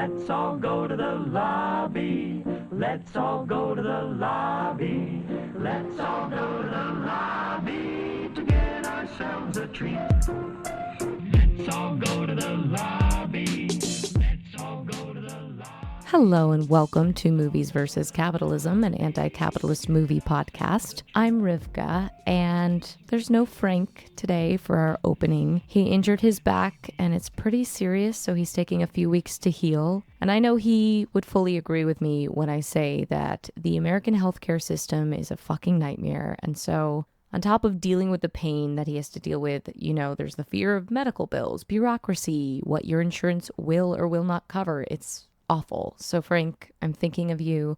Let's all go to the lobby. Let's all go to the lobby. Let's all go to the lobby to get ourselves a treat. Let's all go to the lobby. Let's all go to the lobby. Hello and welcome to Movies vs. Capitalism, an anti-capitalist movie podcast. I'm Rivka, and there's no Frank today for our opening. He injured his back, and it's pretty serious, so he's taking a few weeks to heal. And I know he would fully agree with me when I say that the American healthcare system is a fucking nightmare, and so on top of dealing with the pain that he has to deal with, you know, there's the fear of medical bills, bureaucracy, what your insurance will or will not cover. It's awful. So Frank, I'm thinking of you.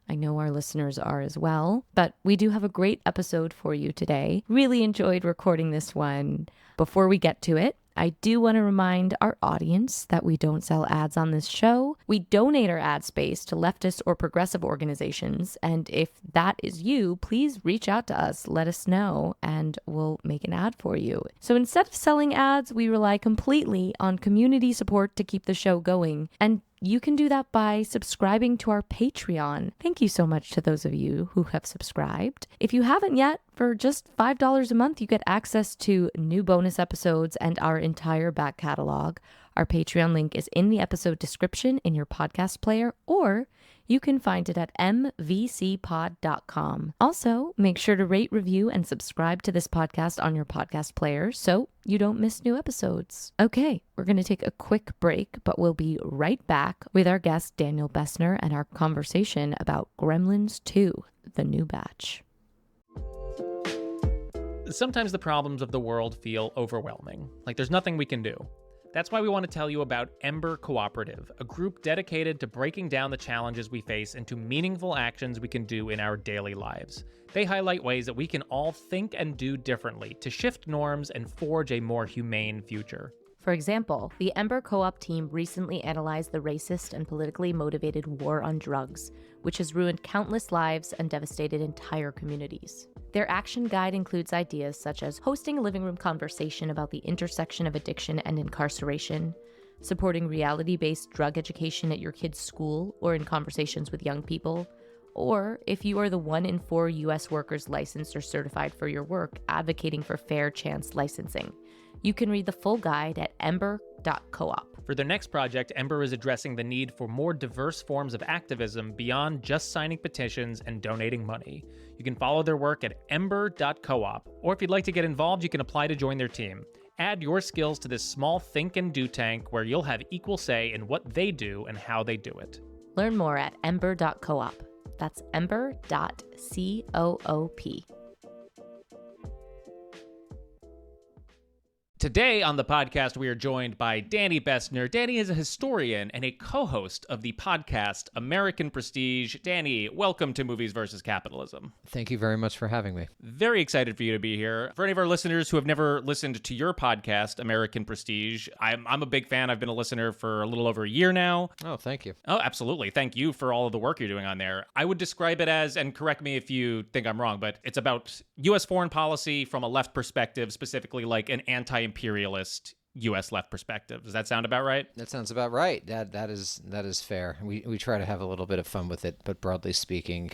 I know our listeners are as well, but we do have a great episode for you today. Really enjoyed recording this one. Before we get to it, I do want to remind our audience that we don't sell ads on this show. We donate our ad space to leftist or progressive organizations, and if that is you, please reach out to us, let us know, and we'll make an ad for you. So instead of selling ads, we rely completely on community support to keep the show going, and you can do that by subscribing to our Patreon. Thank you so much to those of you who have subscribed. If you haven't yet, for just $5 a month, you get access to new bonus episodes and our entire back catalog. Our Patreon link is in the episode description in your podcast player, or you can find it at mvcpod.com. Also, make sure to rate, review, and subscribe to this podcast on your podcast player so you don't miss new episodes. Okay, we're going to take a quick break, but we'll be right back with our guest, Daniel Bessner, and our conversation about Gremlins 2, the new batch. Sometimes the problems of the world feel overwhelming, like there's nothing we can do. That's why we want to tell you about Ember Cooperative, a group dedicated to breaking down the challenges we face into meaningful actions we can do in our daily lives. They highlight ways that we can all think and do differently to shift norms and forge a more humane future. For example, the Ember Co-op team recently analyzed the racist and politically motivated war on drugs, which has ruined countless lives and devastated entire communities. Their action guide includes ideas such as hosting a living room conversation about the intersection of addiction and incarceration, supporting reality-based drug education at your kid's school or in conversations with young people, or if you are the 1 in 4 U.S. workers licensed or certified for your work, advocating for fair chance licensing. You can read the full guide at ember.coop. For their next project, Ember is addressing the need for more diverse forms of activism beyond just signing petitions and donating money. You can follow their work at ember.coop, or if you'd like to get involved, you can apply to join their team. Add your skills to this small think and do tank where you'll have equal say in what they do and how they do it. Learn more at ember.coop. That's ember.coop. Today on the podcast, we are joined by Danny Bessner. Danny is a historian and a co-host of the podcast American Prestige. Danny, welcome to Movies vs. Capitalism. Thank you very much for having me. Very excited for you to be here. For any of our listeners who have never listened to your podcast, American Prestige, I'm a big fan. I've been a listener for a little over a year now. Oh, thank you. Oh, absolutely. Thank you for all of the work you're doing on there. I would describe it as, and correct me if you think I'm wrong, but it's about U.S. foreign policy from a left perspective, specifically like an anti-imperialist U.S. left perspective. Does that sound about right? That sounds about right. That is fair. We try to have a little bit of fun with it, but broadly speaking,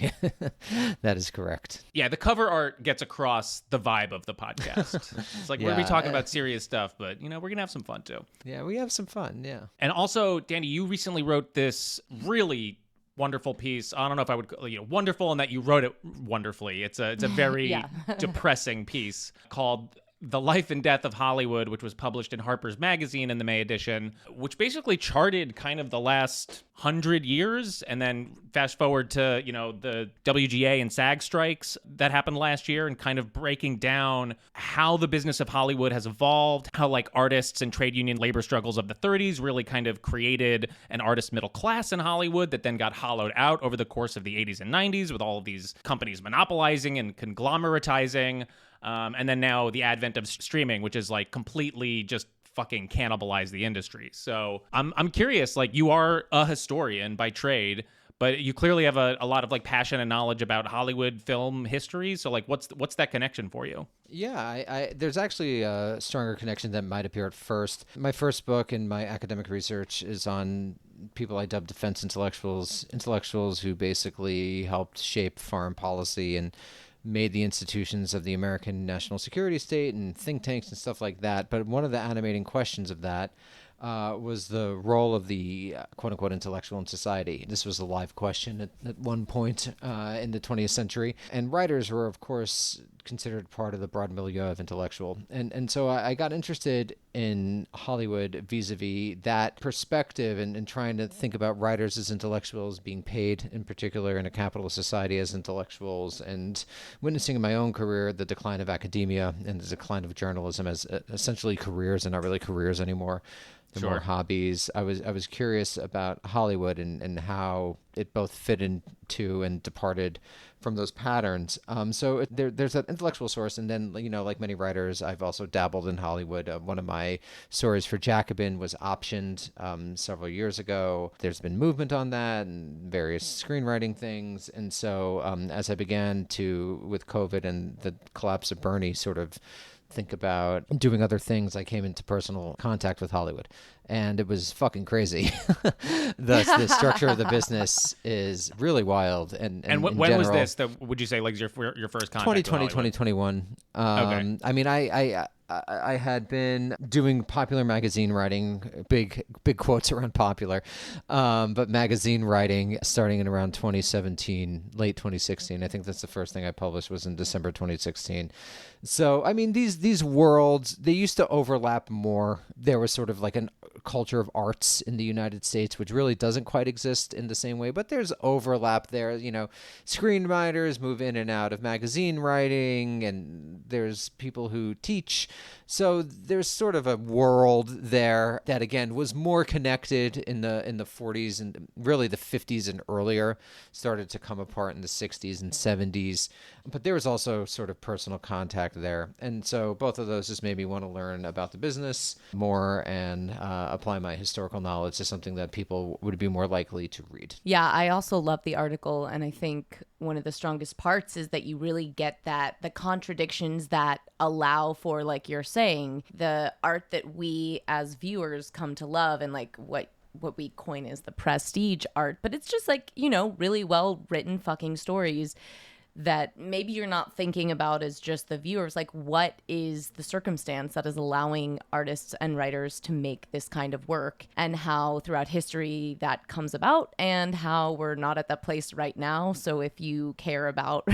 that is correct. Yeah, the cover art gets across the vibe of the podcast. It's like we're gonna be talking about serious stuff, but you know, we're gonna have some fun too. Yeah, we have some fun. Yeah. And also, Danny, you recently wrote this really wonderful piece. I don't know if I would, wonderful in that you wrote it wonderfully. It's a very depressing piece called The Life and Death of Hollywood, which was published in Harper's Magazine in the May edition, which basically charted kind of the last 100 years, and then fast forward to, the WGA and SAG strikes that happened last year, and kind of breaking down how the business of Hollywood has evolved, how like artists and trade union labor struggles of the 30s really kind of created an artist middle class in Hollywood that then got hollowed out over the course of the 80s and 90s with all of these companies monopolizing and conglomeratizing. And then now the advent of streaming, which is like completely just fucking cannibalize the industry. So I'm curious, like, you are a historian by trade, but you clearly have a lot of like passion and knowledge about Hollywood film history. So like, what's that connection for you? Yeah, there's actually a stronger connection than might appear at first. My first book in my academic research is on people I dubbed defense intellectuals who basically helped shape foreign policy and made the institutions of the American national security state and think tanks and stuff like that. But one of the animating questions of that was the role of the quote-unquote intellectual in society. This was a live question at one point in the 20th century. And writers were, of course, considered part of the broad milieu of intellectual. And so I got interested in Hollywood vis-a-vis that perspective and trying to think about writers as intellectuals being paid, in particular in a capitalist society, as intellectuals, and witnessing in my own career the decline of academia and the decline of journalism as essentially careers and not really careers anymore. They're more hobbies. I was curious about Hollywood and how it both fit into and departed from those patterns. So there's that intellectual source, and then like many writers, I've also dabbled in Hollywood. One of my stories for Jacobin was optioned several years ago. There's been movement on that and various screenwriting things, and so as I began to, with COVID and the collapse of Bernie, sort of think about doing other things, I came into personal contact with Hollywood, and it was fucking crazy. The structure of the business is really wild. And when general, was this? Would you say like your first contact? 2020, 2021. Okay. I mean, I had been doing popular magazine writing, big quotes around popular, but magazine writing starting in around 2017, late 2016. I think that's the first thing I published was in December 2016. So, I mean, these worlds, they used to overlap more. There was sort of like a culture of arts in the United States, which really doesn't quite exist in the same way, but there's overlap there. Screenwriters move in and out of magazine writing, and there's people who teach. So there's sort of a world there that, again, was more connected in the 40s and really the 50s and earlier, started to come apart in the 60s and 70s. But there was also sort of personal contact there. And so both of those just made me want to learn about the business more and apply my historical knowledge to something that people would be more likely to read. Yeah, I also love the article, and I think one of the strongest parts is that you really get the contradictions that allow for, like you're saying, the art that we as viewers come to love, and like what we coin as the prestige art. But it's just like, really well written fucking stories that maybe you're not thinking about as just the viewers. Like, what is the circumstance that is allowing artists and writers to make this kind of work, and how throughout history that comes about, and how we're not at that place right now. So if you care about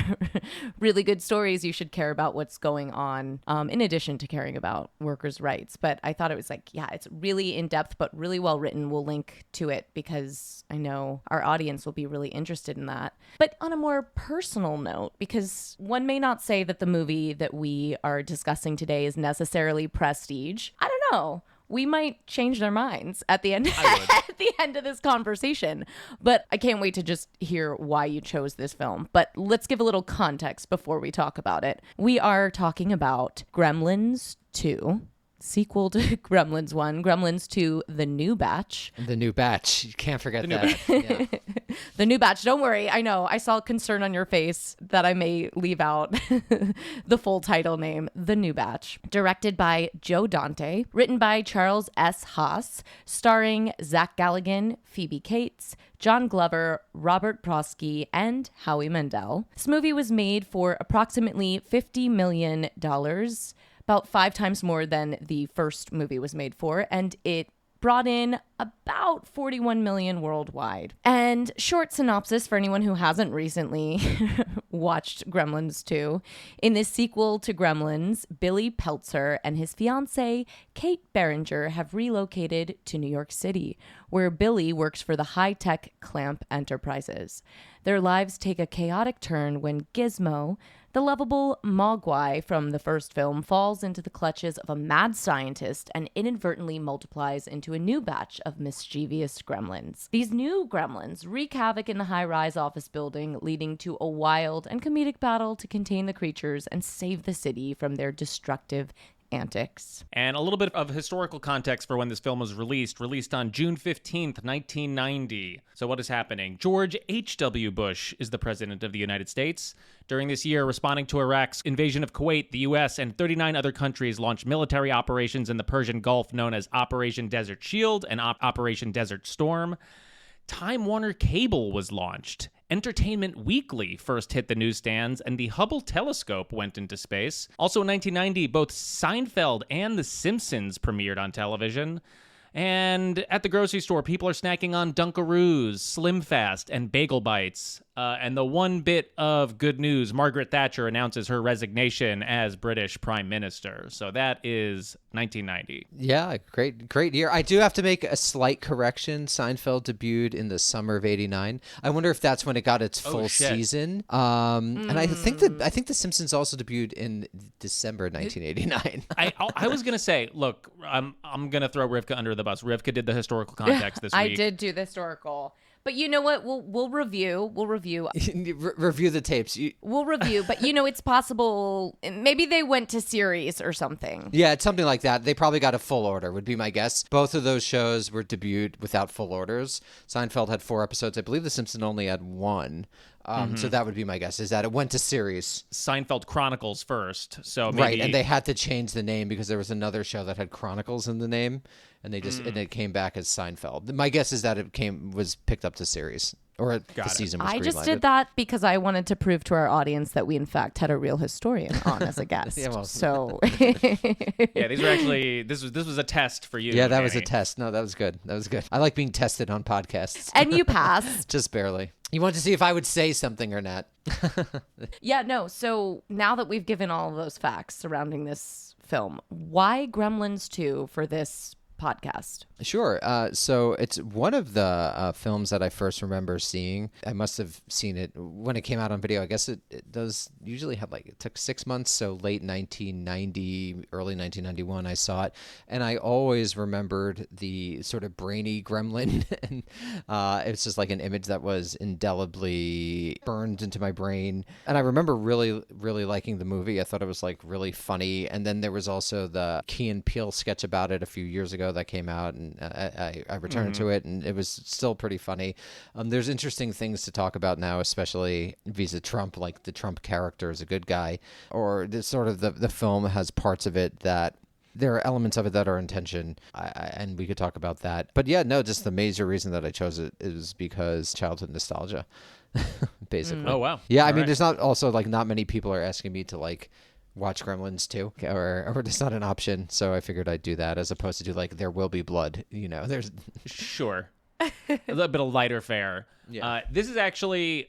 really good stories, you should care about what's going on, in addition to caring about workers' rights. But I thought it was like, yeah, it's really in depth, but really well written. We'll link to it because I know our audience will be really interested in that. But on a more personal note, because one may not say that the movie that we are discussing today is necessarily prestige. I don't know. We might change their minds at the end at the end of this conversation. But I can't wait to just hear why you chose this film. But let's give a little context before we talk about it. We are talking about Gremlins 2. Sequel to Gremlins 1, Gremlins 2, The New Batch. The New Batch. You can't forget that. Yeah. The New Batch. Don't worry. I know. I saw concern on your face that I may leave out the full title name. The New Batch. Directed by Joe Dante. Written by Charles S. Haas. Starring Zach Galligan, Phoebe Cates, John Glover, Robert Prosky, and Howie Mandel. This movie was made for approximately $50 million. About 5 times more than the first movie was made for, and it brought in about 41 million worldwide. And short synopsis for anyone who hasn't recently watched Gremlins 2. In this sequel to Gremlins, Billy Peltzer and his fiancée, Kate Berenger, have relocated to New York City, where Billy works for the high-tech Clamp Enterprises. Their lives take a chaotic turn when Gizmo, the lovable Mogwai from the first film, falls into the clutches of a mad scientist and inadvertently multiplies into a new batch of mischievous gremlins. These new gremlins wreak havoc in the high-rise office building, leading to a wild and comedic battle to contain the creatures and save the city from their destructive antics. And a little bit of historical context for when this film was released on June 15th, 1990. So what is happening? George H.W. Bush is the president of the United States. During this year, responding to Iraq's invasion of Kuwait, the U.S. and 39 other countries launched military operations in the Persian Gulf known as Operation Desert Shield and Operation Desert Storm. Time Warner Cable was launched. Entertainment Weekly first hit the newsstands, and the Hubble telescope went into space. Also in 1990, both Seinfeld and The Simpsons premiered on television. And at the grocery store, people are snacking on Dunkaroos, Slim Fast, and Bagel Bites. And the one bit of good news, Margaret Thatcher announces her resignation as British Prime Minister. So that is 1990. Yeah, great year. I do have to make a slight correction. Seinfeld debuted in the summer of '89. I wonder if that's when it got its full season. And I think The Simpsons also debuted in December 1989. I was gonna say, look, I'm gonna throw Rivka under the bus. Rivka did the historical context this week. I did do the historical. But you know what? We'll review. Review the tapes. We'll review. But it's possible. Maybe they went to series or something. Yeah, it's something like that. They probably got a full order, would be my guess. Both of those shows were debuted without full orders. Seinfeld had 4 episodes. I believe The Simpsons only had 1. So that would be my guess, is that it went to series. Seinfeld Chronicles first. So maybe... Right, and they had to change the name because there was another show that had Chronicles in the name, and they just and it came back as Seinfeld. My guess is that it was picked up to series, or the season was I just greenlighted. did that because I wanted to prove to our audience that we in fact had a real historian on as a guest. So yeah, these were actually this was a test for you. Yeah, that Danny. was a test. No, that was good. I like being tested on podcasts. And you passed. Just barely. You wanted to see if I would say something or not. Yeah, no. So now that we've given all of those facts surrounding this film, why Gremlins 2 for this podcast? Sure. So it's one of the films that I first remember seeing. I must have seen it when it came out on video. I guess it does usually have it took 6 months. So late 1990, early 1991, I saw it. And I always remembered the sort of brainy gremlin. And it's just like an image that was indelibly burned into my brain. And I remember really, really liking the movie. I thought it was really funny. And then there was also the Key and Peele sketch about it a few years ago that came out, and I returned to it, and it was still pretty funny. There's interesting things to talk about now, especially vis-a Trump, like the Trump character is a good guy, or the film has parts of it that there are elements of it that are in tension, and we could talk about that. But yeah, no, just the major reason that I chose it is because childhood nostalgia, basically. Oh, wow. Yeah, All I mean, right. There's not also not many people are asking me to watch Gremlins 2, or it's not an option, so I figured I'd do that as opposed to do There Will Be Blood. There's Sure. A little bit of lighter fare. Yeah. This is actually,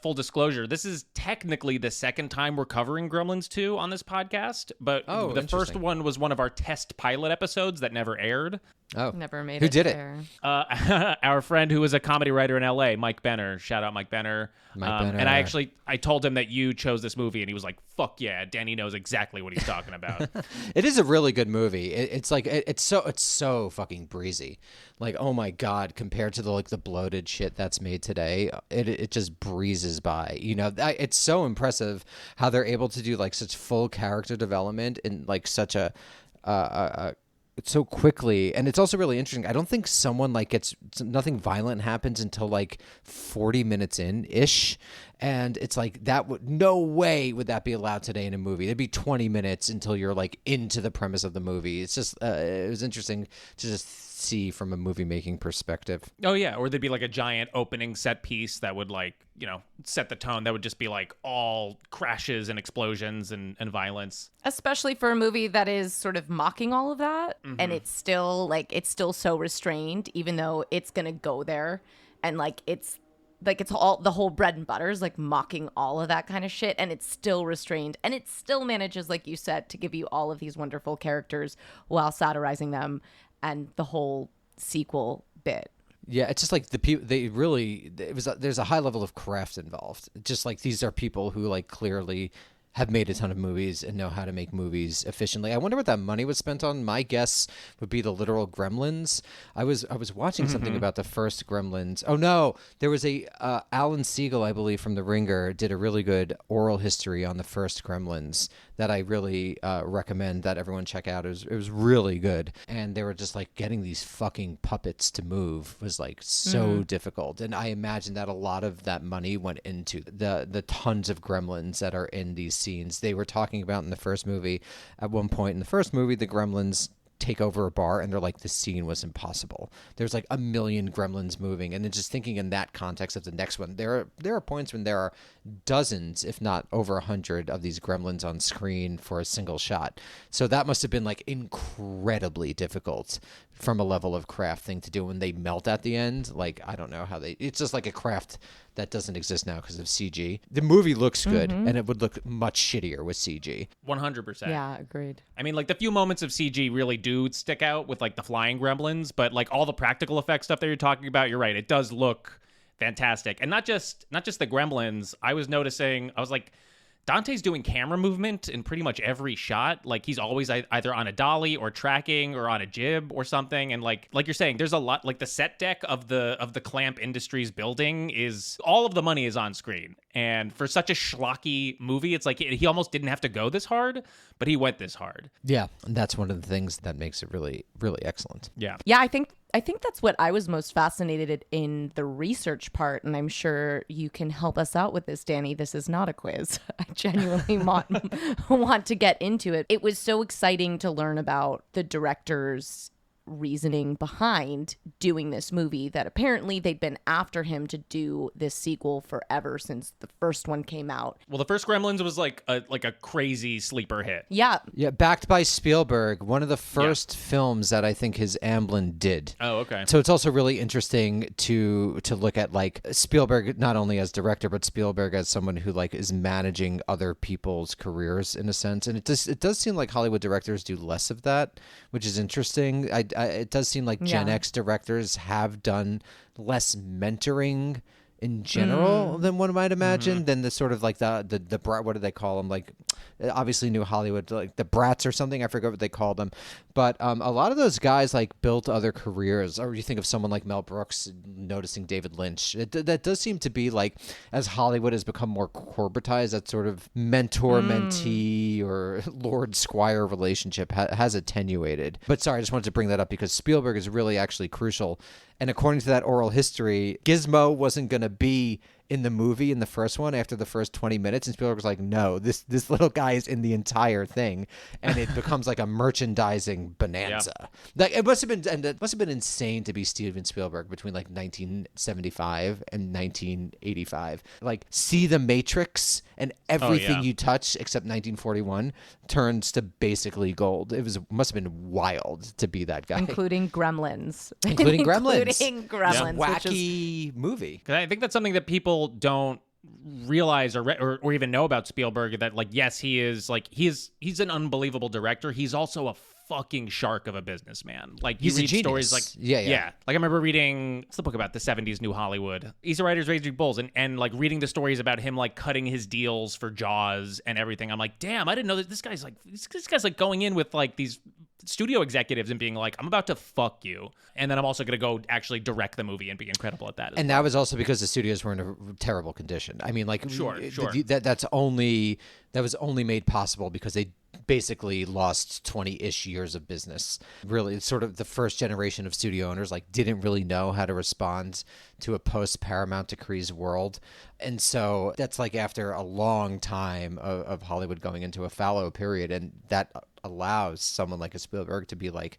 full disclosure, this is technically the second time we're covering Gremlins 2 on this podcast, but the first one was one of our test pilot episodes that never aired. Oh, Never made Who it did there. Our friend who was a comedy writer in LA, Mike Benner. Shout out Mike Benner. Benner. And I told him that you chose this movie, and he was like, "Fuck yeah, Danny knows exactly what he's talking about." It is a really good movie. It's so fucking breezy. Oh my god, compared to the bloated shit that's made today, it just breezes by. It's so impressive how they're able to do such full character development in such a so quickly. And it's also really interesting. I don't think someone nothing violent happens until 40 minutes in ish. And it's no way would that be allowed today in a movie. It'd be 20 minutes until you're into the premise of the movie. It's just, it was interesting to just see from a movie making perspective. Oh yeah, or there'd be a giant opening set piece that would set the tone. That would just be all crashes and explosions and violence. Especially for a movie that is sort of mocking all of that, and it's still so restrained, even though it's gonna go there, and it's all the whole bread and butter is mocking all of that kind of shit, and it's still restrained, and it still manages, like you said, to give you all of these wonderful characters while satirizing them, and the whole sequel bit. Yeah, it's just the people. There's a high level of craft involved. Just these are people who clearly have made a ton of movies and know how to make movies efficiently. I wonder what that money was spent on. My guess would be the literal Gremlins. I was watching something about the first Gremlins. Oh no, there was a Alan Siegel, I believe, from The Ringer, did a really good oral history on the first Gremlins that I really recommend that everyone check out. It was really good. And they were just like getting these fucking puppets to move was like so difficult. And I imagine that a lot of that money went into the tons of gremlins that are in these scenes. They were talking about in the first movie, at one point in the first movie, the gremlins take over a bar and they're like, the scene was impossible. There's like 1 million gremlins moving. And then just thinking in that context of the next one, there are points when there are dozens, if not over 100 of these gremlins on screen for a single shot. So that must have been like incredibly difficult from a level of craft thing to do when they melt at the end. Like, I don't know how it's just like a craft that doesn't exist now because of CG. The movie looks good and it would look much shittier with CG. 100%. Yeah, agreed. I mean, like the few moments of CG really do stick out with like the flying gremlins, but like all the practical effect stuff that you're talking about, you're right. It does look fantastic. And not just the gremlins. I was noticing, I was like, Dante's doing camera movement in pretty much every shot. Like he's always either on a dolly or tracking or on a jib or something. And like you're saying, there's a lot, like the set deck of the Clamp Industries building is, all of the money is on screen. And for such a schlocky movie, it's like he almost didn't have to go this hard, but he went this hard. Yeah, and that's one of the things that makes it really, really excellent. Yeah. Yeah, I think that's what I was most fascinated in the research part, and I'm sure you can help us out with this, Danny. This is not a quiz. I genuinely want to get into it. It was so exciting to learn about the director's reasoning behind doing this movie, that apparently they'd been after him to do this sequel forever since the first one came out. Well, the first Gremlins was like a crazy sleeper hit. Yeah. Yeah, backed by Spielberg, one of the first films that I think his Amblin did. Oh, okay. So it's also really interesting to look at like Spielberg not only as director, but Spielberg as someone who like is managing other people's careers in a sense. And it does seem like Hollywood directors do less of that, which is interesting. It does seem like Gen X directors have done less mentoring in general than one might imagine, than the sort of like the what do they call them, like obviously New Hollywood, like the brats or something, I forget what they called them, but a lot of those guys like built other careers. Or you think of someone like Mel Brooks noticing David Lynch, that does seem to be like, as Hollywood has become more corporatized, that sort of mentor-mentee or Lord Squire relationship has attenuated. But sorry, I just wanted to bring that up because Spielberg is really actually crucial. And according to that oral history, Gizmo wasn't going to be in the movie in the first one after the first 20 minutes. And Spielberg was like, no, this little guy is in the entire thing. And it becomes like a merchandising bonanza. Yeah. Like it must have been insane to be Steven Spielberg between like 1975 and 1985. Like see The Matrix and everything you touch except 1941 turns to basically gold. Must have been wild to be that guy. Including Gremlins. Including Gremlins. Wacky movie. I think that's something that people don't realize or even know about Spielberg, that like, yes, he's an unbelievable director. He's also a fucking shark of a businessman. Like you read stories like yeah. Like I remember reading, what's the book about the 70s New Hollywood? Easy Riders, Raging Bulls, and like reading the stories about him like cutting his deals for Jaws and everything. I'm like, damn, I didn't know that this guy's like going in with like these studio executives and being like, I'm about to fuck you, and then I'm also going to go actually direct the movie and be incredible at that. And that was also because the studios were in a terrible condition. I mean, like, sure. That was only made possible because they basically lost 20-ish years of business. Really, it's sort of the first generation of studio owners like didn't really know how to respond to a post-Paramount Decrees world. And so that's like after a long time of Hollywood going into a fallow period, and that allows someone like a Spielberg to be like,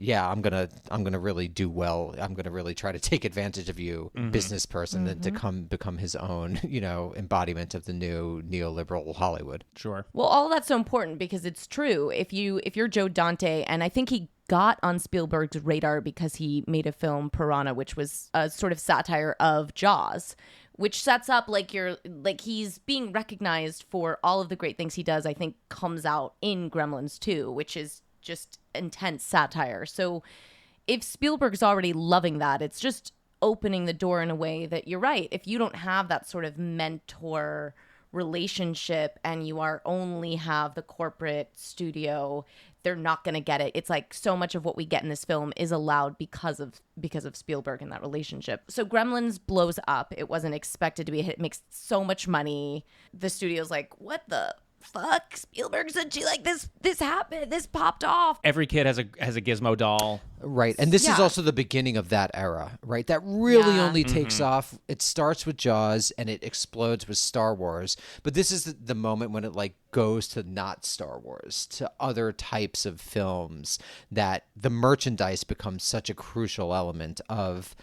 yeah, I'm gonna really do well. I'm gonna really try to take advantage of you, business person, and to become his own, embodiment of the new neoliberal Hollywood. Sure. Well, all that's so important because it's true. If you're Joe Dante, and I think he got on Spielberg's radar because he made a film, Piranha, which was a sort of satire of Jaws, which sets up like he's being recognized for all of the great things he does. I think comes out in Gremlins 2, which is just intense satire. So if Spielberg's already loving that, it's just opening the door in a way that you're right. If you don't have that sort of mentor relationship and you only have the corporate studio, they're not going to get it. It's like so much of what we get in this film is allowed because of Spielberg and that relationship. So Gremlins blows up. It wasn't expected to be a hit. It makes so much money. The studio's like, what the fuck, Spielberg said she like this happened, this popped off. Every kid has a Gizmo doll. Right. And this is also the beginning of that era, right? That really only takes off. It starts with Jaws and it explodes with Star Wars. But this is the moment when it like goes to not Star Wars, to other types of films, that the merchandise becomes such a crucial element of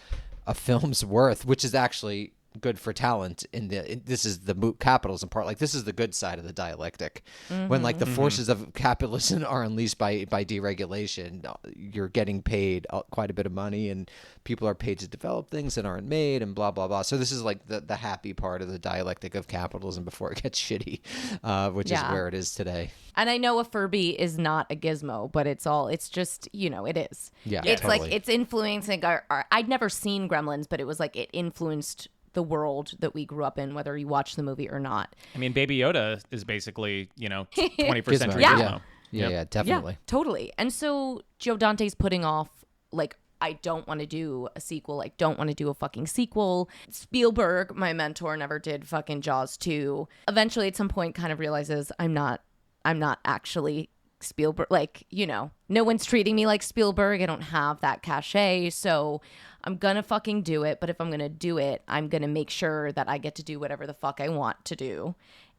a film's worth, which is actually good for talent. This is the capitalism part. Like, this is the good side of the dialectic. When like the forces of capitalism are unleashed by deregulation, you're getting paid quite a bit of money, and people are paid to develop things that aren't made, and blah blah blah. So this is like the happy part of the dialectic of capitalism before it gets shitty, which is where it is today. And I know a Furby is not a gizmo, but it's just, it is. Yeah, it's totally. like it's influencing I'd nenever seen Gremlins, but it was like it influenced the world that we grew up in, whether you watch the movie or not. I mean, Baby Yoda is basically, 21st century Yeah. Gizmo. Yeah, definitely. Yeah, totally. And so Joe Dante's putting off, like, I don't want to do a sequel. I don't want to do a fucking sequel. Spielberg, my mentor, never did fucking Jaws 2. Eventually, at some point, kind of realizes I'm not actually Spielberg. Like, no one's treating me like Spielberg. I don't have that cachet. So I'm gonna fucking do it. But if I'm gonna do it, I'm gonna make sure that I get to do whatever the fuck I want to do.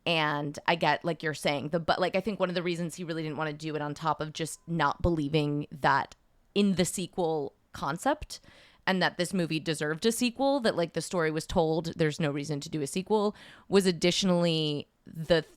And I get, like you're saying, but like I think one of the reasons he really didn't want to do it, on top of just not believing that in the sequel concept and that this movie deserved a sequel, that like the story was told, there's no reason to do a sequel, was additionally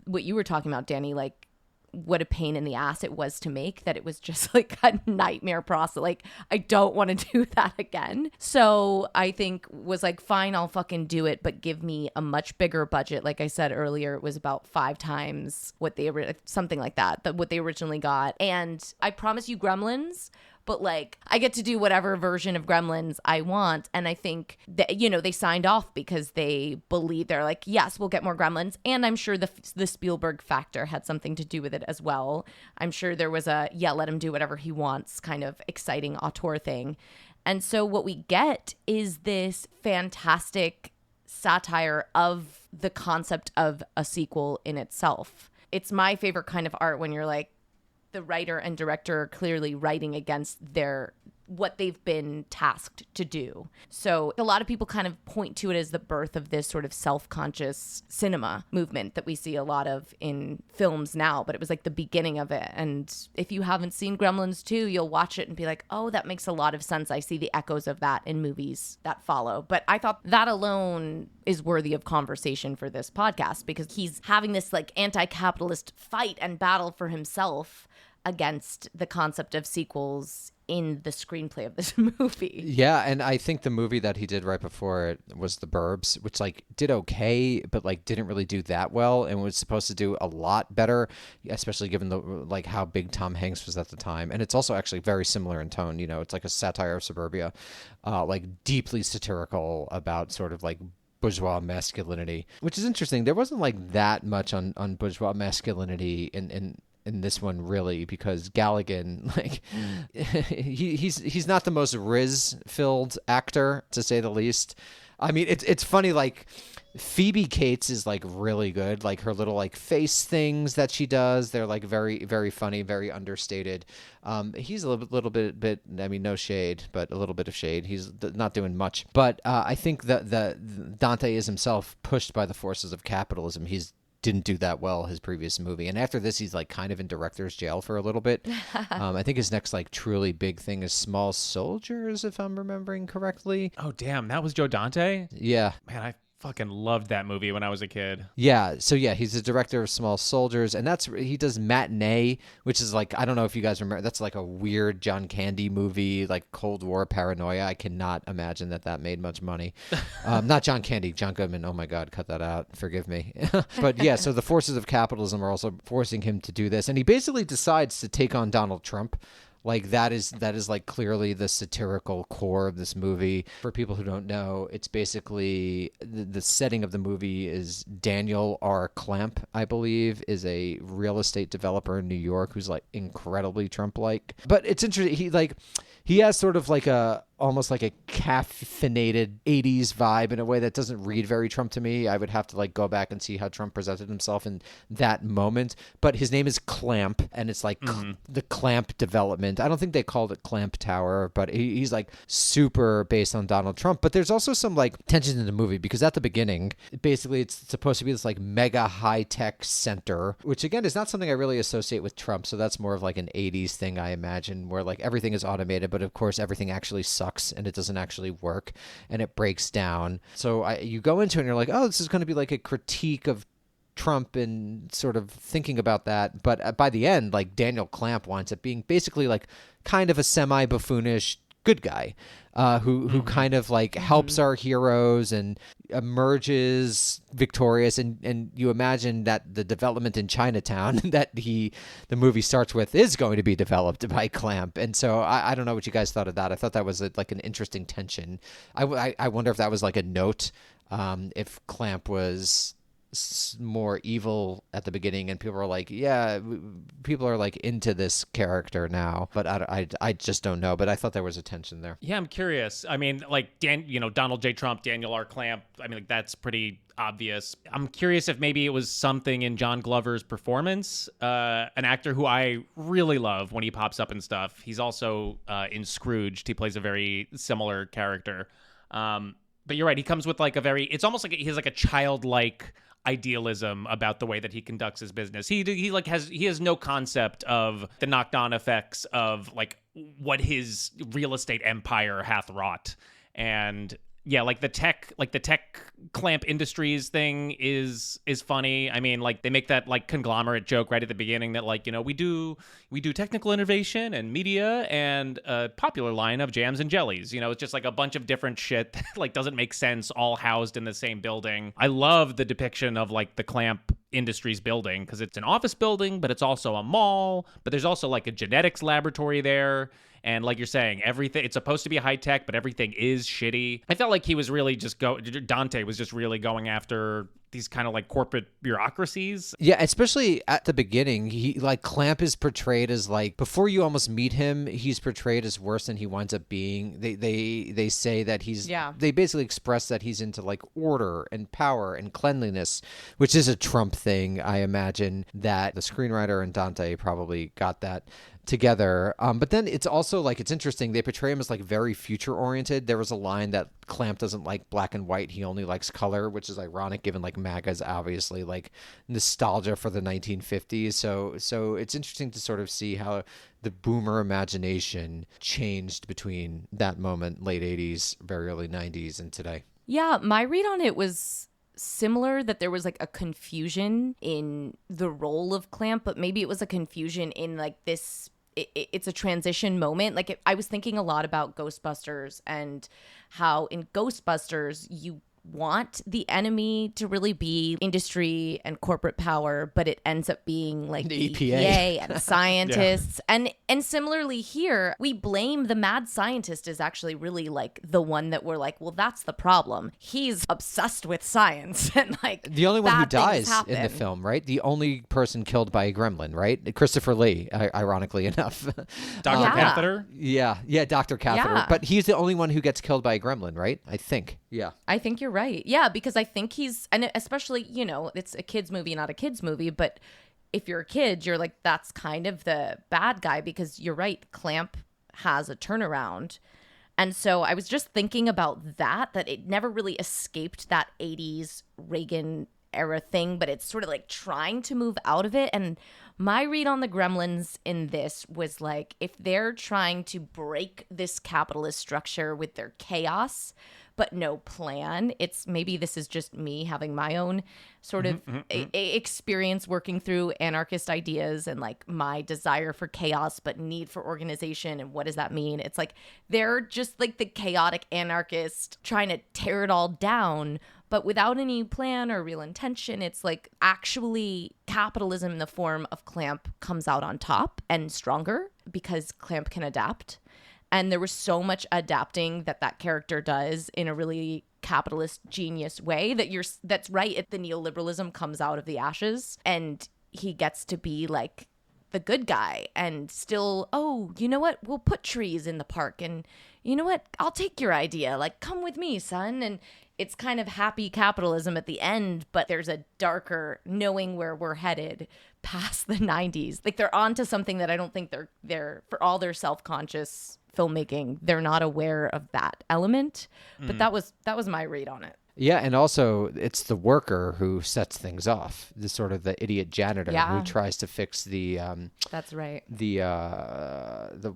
what you were talking about, Danny, like what a pain in the ass it was to make, that it was just like a nightmare process. Like, I don't want to do that again. So I think was like, fine, I'll fucking do it, but give me a much bigger budget. Like I said earlier, it was about 5 times what something like that what they originally got. And I promise you Gremlins, but like I get to do whatever version of Gremlins I want. And I think that, they signed off because they believe, they're like, yes, we'll get more Gremlins. And I'm sure the Spielberg factor had something to do with it as well. I'm sure there was let him do whatever he wants kind of exciting auteur thing. And so what we get is this fantastic satire of the concept of a sequel in itself. It's my favorite kind of art when you're like, the writer and director are clearly writing against what they've been tasked to do. So a lot of people kind of point to it as the birth of this sort of self-conscious cinema movement that we see a lot of in films now, but it was like the beginning of it. And if you haven't seen Gremlins 2, you'll watch it and be like, oh, that makes a lot of sense. I see the echoes of that in movies that follow. But I thought that alone is worthy of conversation for this podcast, because he's having this like anti-capitalist fight and battle for himself against the concept of sequels in the screenplay of this movie. Yeah, and I think the movie that he did right before it was The Burbs, which like did okay, but like didn't really do that well, and was supposed to do a lot better, especially given the like how big Tom Hanks was at the time. And it's also actually very similar in tone. It's like a satire of suburbia, like deeply satirical about sort of like bourgeois masculinity, which is interesting. There wasn't like that much on bourgeois masculinity in this one, really, because Galligan, like, he's not the most Riz-filled actor, to say the least. I mean, it's funny, like, Phoebe Cates is like really good. Like her little like face things that she does, they're like very, very funny, very understated. He's a little bit. I mean, no shade, but a little bit of shade. He's not doing much. But I think that the Dante is himself pushed by the forces of capitalism. Didn't do that well his previous movie, and after this he's like kind of in director's jail for a little bit. I think his next like truly big thing is Small Soldiers, if I'm remembering correctly. Oh damn, that was Joe Dante? Yeah, man, I fucking loved that movie when I was a kid. Yeah, so yeah, he's the director of Small Soldiers, and he does Matinee, which is like, I don't know if you guys remember, that's like a weird John Candy movie, like Cold War paranoia. I cannot imagine that made much money. Not John Candy, John Goodman. Oh my God, cut that out. Forgive me. But yeah, so the forces of capitalism are also forcing him to do this, and he basically decides to take on Donald Trump. Like that is like clearly the satirical core of this movie. For people who don't know, it's basically the setting of the movie is Daniel R. Clamp, I believe, is a real estate developer in New York who's like incredibly Trump-like. But it's interesting. he has sort of like almost like a caffeinated 80s vibe in a way that doesn't read very Trump to me. I would have to like go back and see how Trump presented himself in that moment. But his name is Clamp, and it's like the Clamp development. I don't think they called it Clamp Tower, but he's like super based on Donald Trump. But there's also some like tension in the movie because at the beginning, basically it's supposed to be this like mega high-tech center, which again is not something I really associate with Trump. So that's more of like an 80s thing, I imagine, where like everything is automated, but of course everything actually sucks and it doesn't actually work and it breaks down. So you go into it and you're like, oh, this is going to be like a critique of Trump and sort of thinking about that. But by the end, like Daniel Clamp winds up being basically like kind of a semi-buffoonish good guy who kind of like helps our heroes and emerges victorious. And you imagine that the development in Chinatown that the movie starts with is going to be developed by Clamp. And so I don't know what you guys thought of that. I thought that was like an interesting tension. I wonder if that was like a note, if Clamp was more evil at the beginning and people are like, yeah, people are like into this character now, but I just don't know. But I thought there was a tension there. Yeah, I'm curious. I mean, like Donald J. Trump, Daniel R. Clamp. I mean, like that's pretty obvious. I'm curious if maybe it was something in John Glover's performance, an actor who I really love when he pops up and stuff. He's also in Scrooged. He plays a very similar character. But you're right. He comes with like it's almost like he has like a childlike idealism about the way that he conducts his business. He has no concept of the knocked-on effects of like what his real estate empire hath wrought. And yeah, like the tech Clamp Industries thing is funny. I mean, like they make that like conglomerate joke right at the beginning that like, we do technical innovation and media and a popular line of jams and jellies. It's just like a bunch of different shit that like doesn't make sense all housed in the same building. I love the depiction of like the Clamp Industries building because it's an office building, but it's also a mall, but there's also like a genetics laboratory there. And like you're saying, everything, it's supposed to be high tech, but everything is shitty. I felt like he was really Dante was just really going after these kind of like corporate bureaucracies. Yeah, especially at the beginning, he like Clamp is portrayed as like, before you almost meet him, he's portrayed as worse than he winds up being. They say that they basically express that he's into like order and power and cleanliness, which is a Trump thing. I imagine that the screenwriter and Dante probably got that together. But then it's also like, it's interesting. They portray him as like very future oriented. There was a line that Clamp doesn't like black and white. He only likes color, which is ironic given like MAGA's obviously like nostalgia for the 1950s. So it's interesting to sort of see how the boomer imagination changed between that moment, late 80s, very early 90s and today. Yeah, my read on it was similar, that there was like a confusion in the role of Clamp, but maybe it was a confusion in like this, it's a transition moment. Like I was thinking a lot about Ghostbusters and how in Ghostbusters you want the enemy to really be industry and corporate power, but it ends up being like the EPA and scientists. Yeah. And similarly here, we blame the mad scientist is actually really like the one that we're like, well, that's the problem. He's obsessed with science and like the only one who dies in the film, right? The only person killed by a gremlin, right? Christopher Lee, ironically enough. Dr. Catheter? Yeah, Dr. Catheter. Yeah. But he's the only one who gets killed by a gremlin, right? I think. Yeah. I think you're right. Yeah, because I think and especially, it's a kid's movie, not a kid's movie, but if you're a kid, you're like, that's kind of the bad guy, because you're right, Clamp has a turnaround. And so I was just thinking about that it never really escaped that 80s Reagan era thing, but it's sort of like trying to move out of it. And my read on the Gremlins in this was like, if they're trying to break this capitalist structure with their chaos, but no plan, it's maybe this is just me having my own sort of experience working through anarchist ideas and like my desire for chaos but need for organization, and what does that mean? It's like they're just like the chaotic anarchist trying to tear it all down, but without any plan or real intention. It's like actually capitalism in the form of Clamp comes out on top and stronger because Clamp can adapt. And there was so much adapting that character does in a really capitalist genius way that's right. The neoliberalism comes out of the ashes and he gets to be like the good guy and still, oh, you know what? We'll put trees in the park, and you know what? I'll take your idea. Like, come with me, son. And it's kind of happy capitalism at the end, but there's a darker knowing where we're headed past the 90s. Like, they're onto something that I don't think they're for all their self-conscious filmmaking, they're not aware of that element. But that was my read on it. Yeah, and also it's the worker who sets things off. The sort of the idiot janitor who tries to fix the That's right. the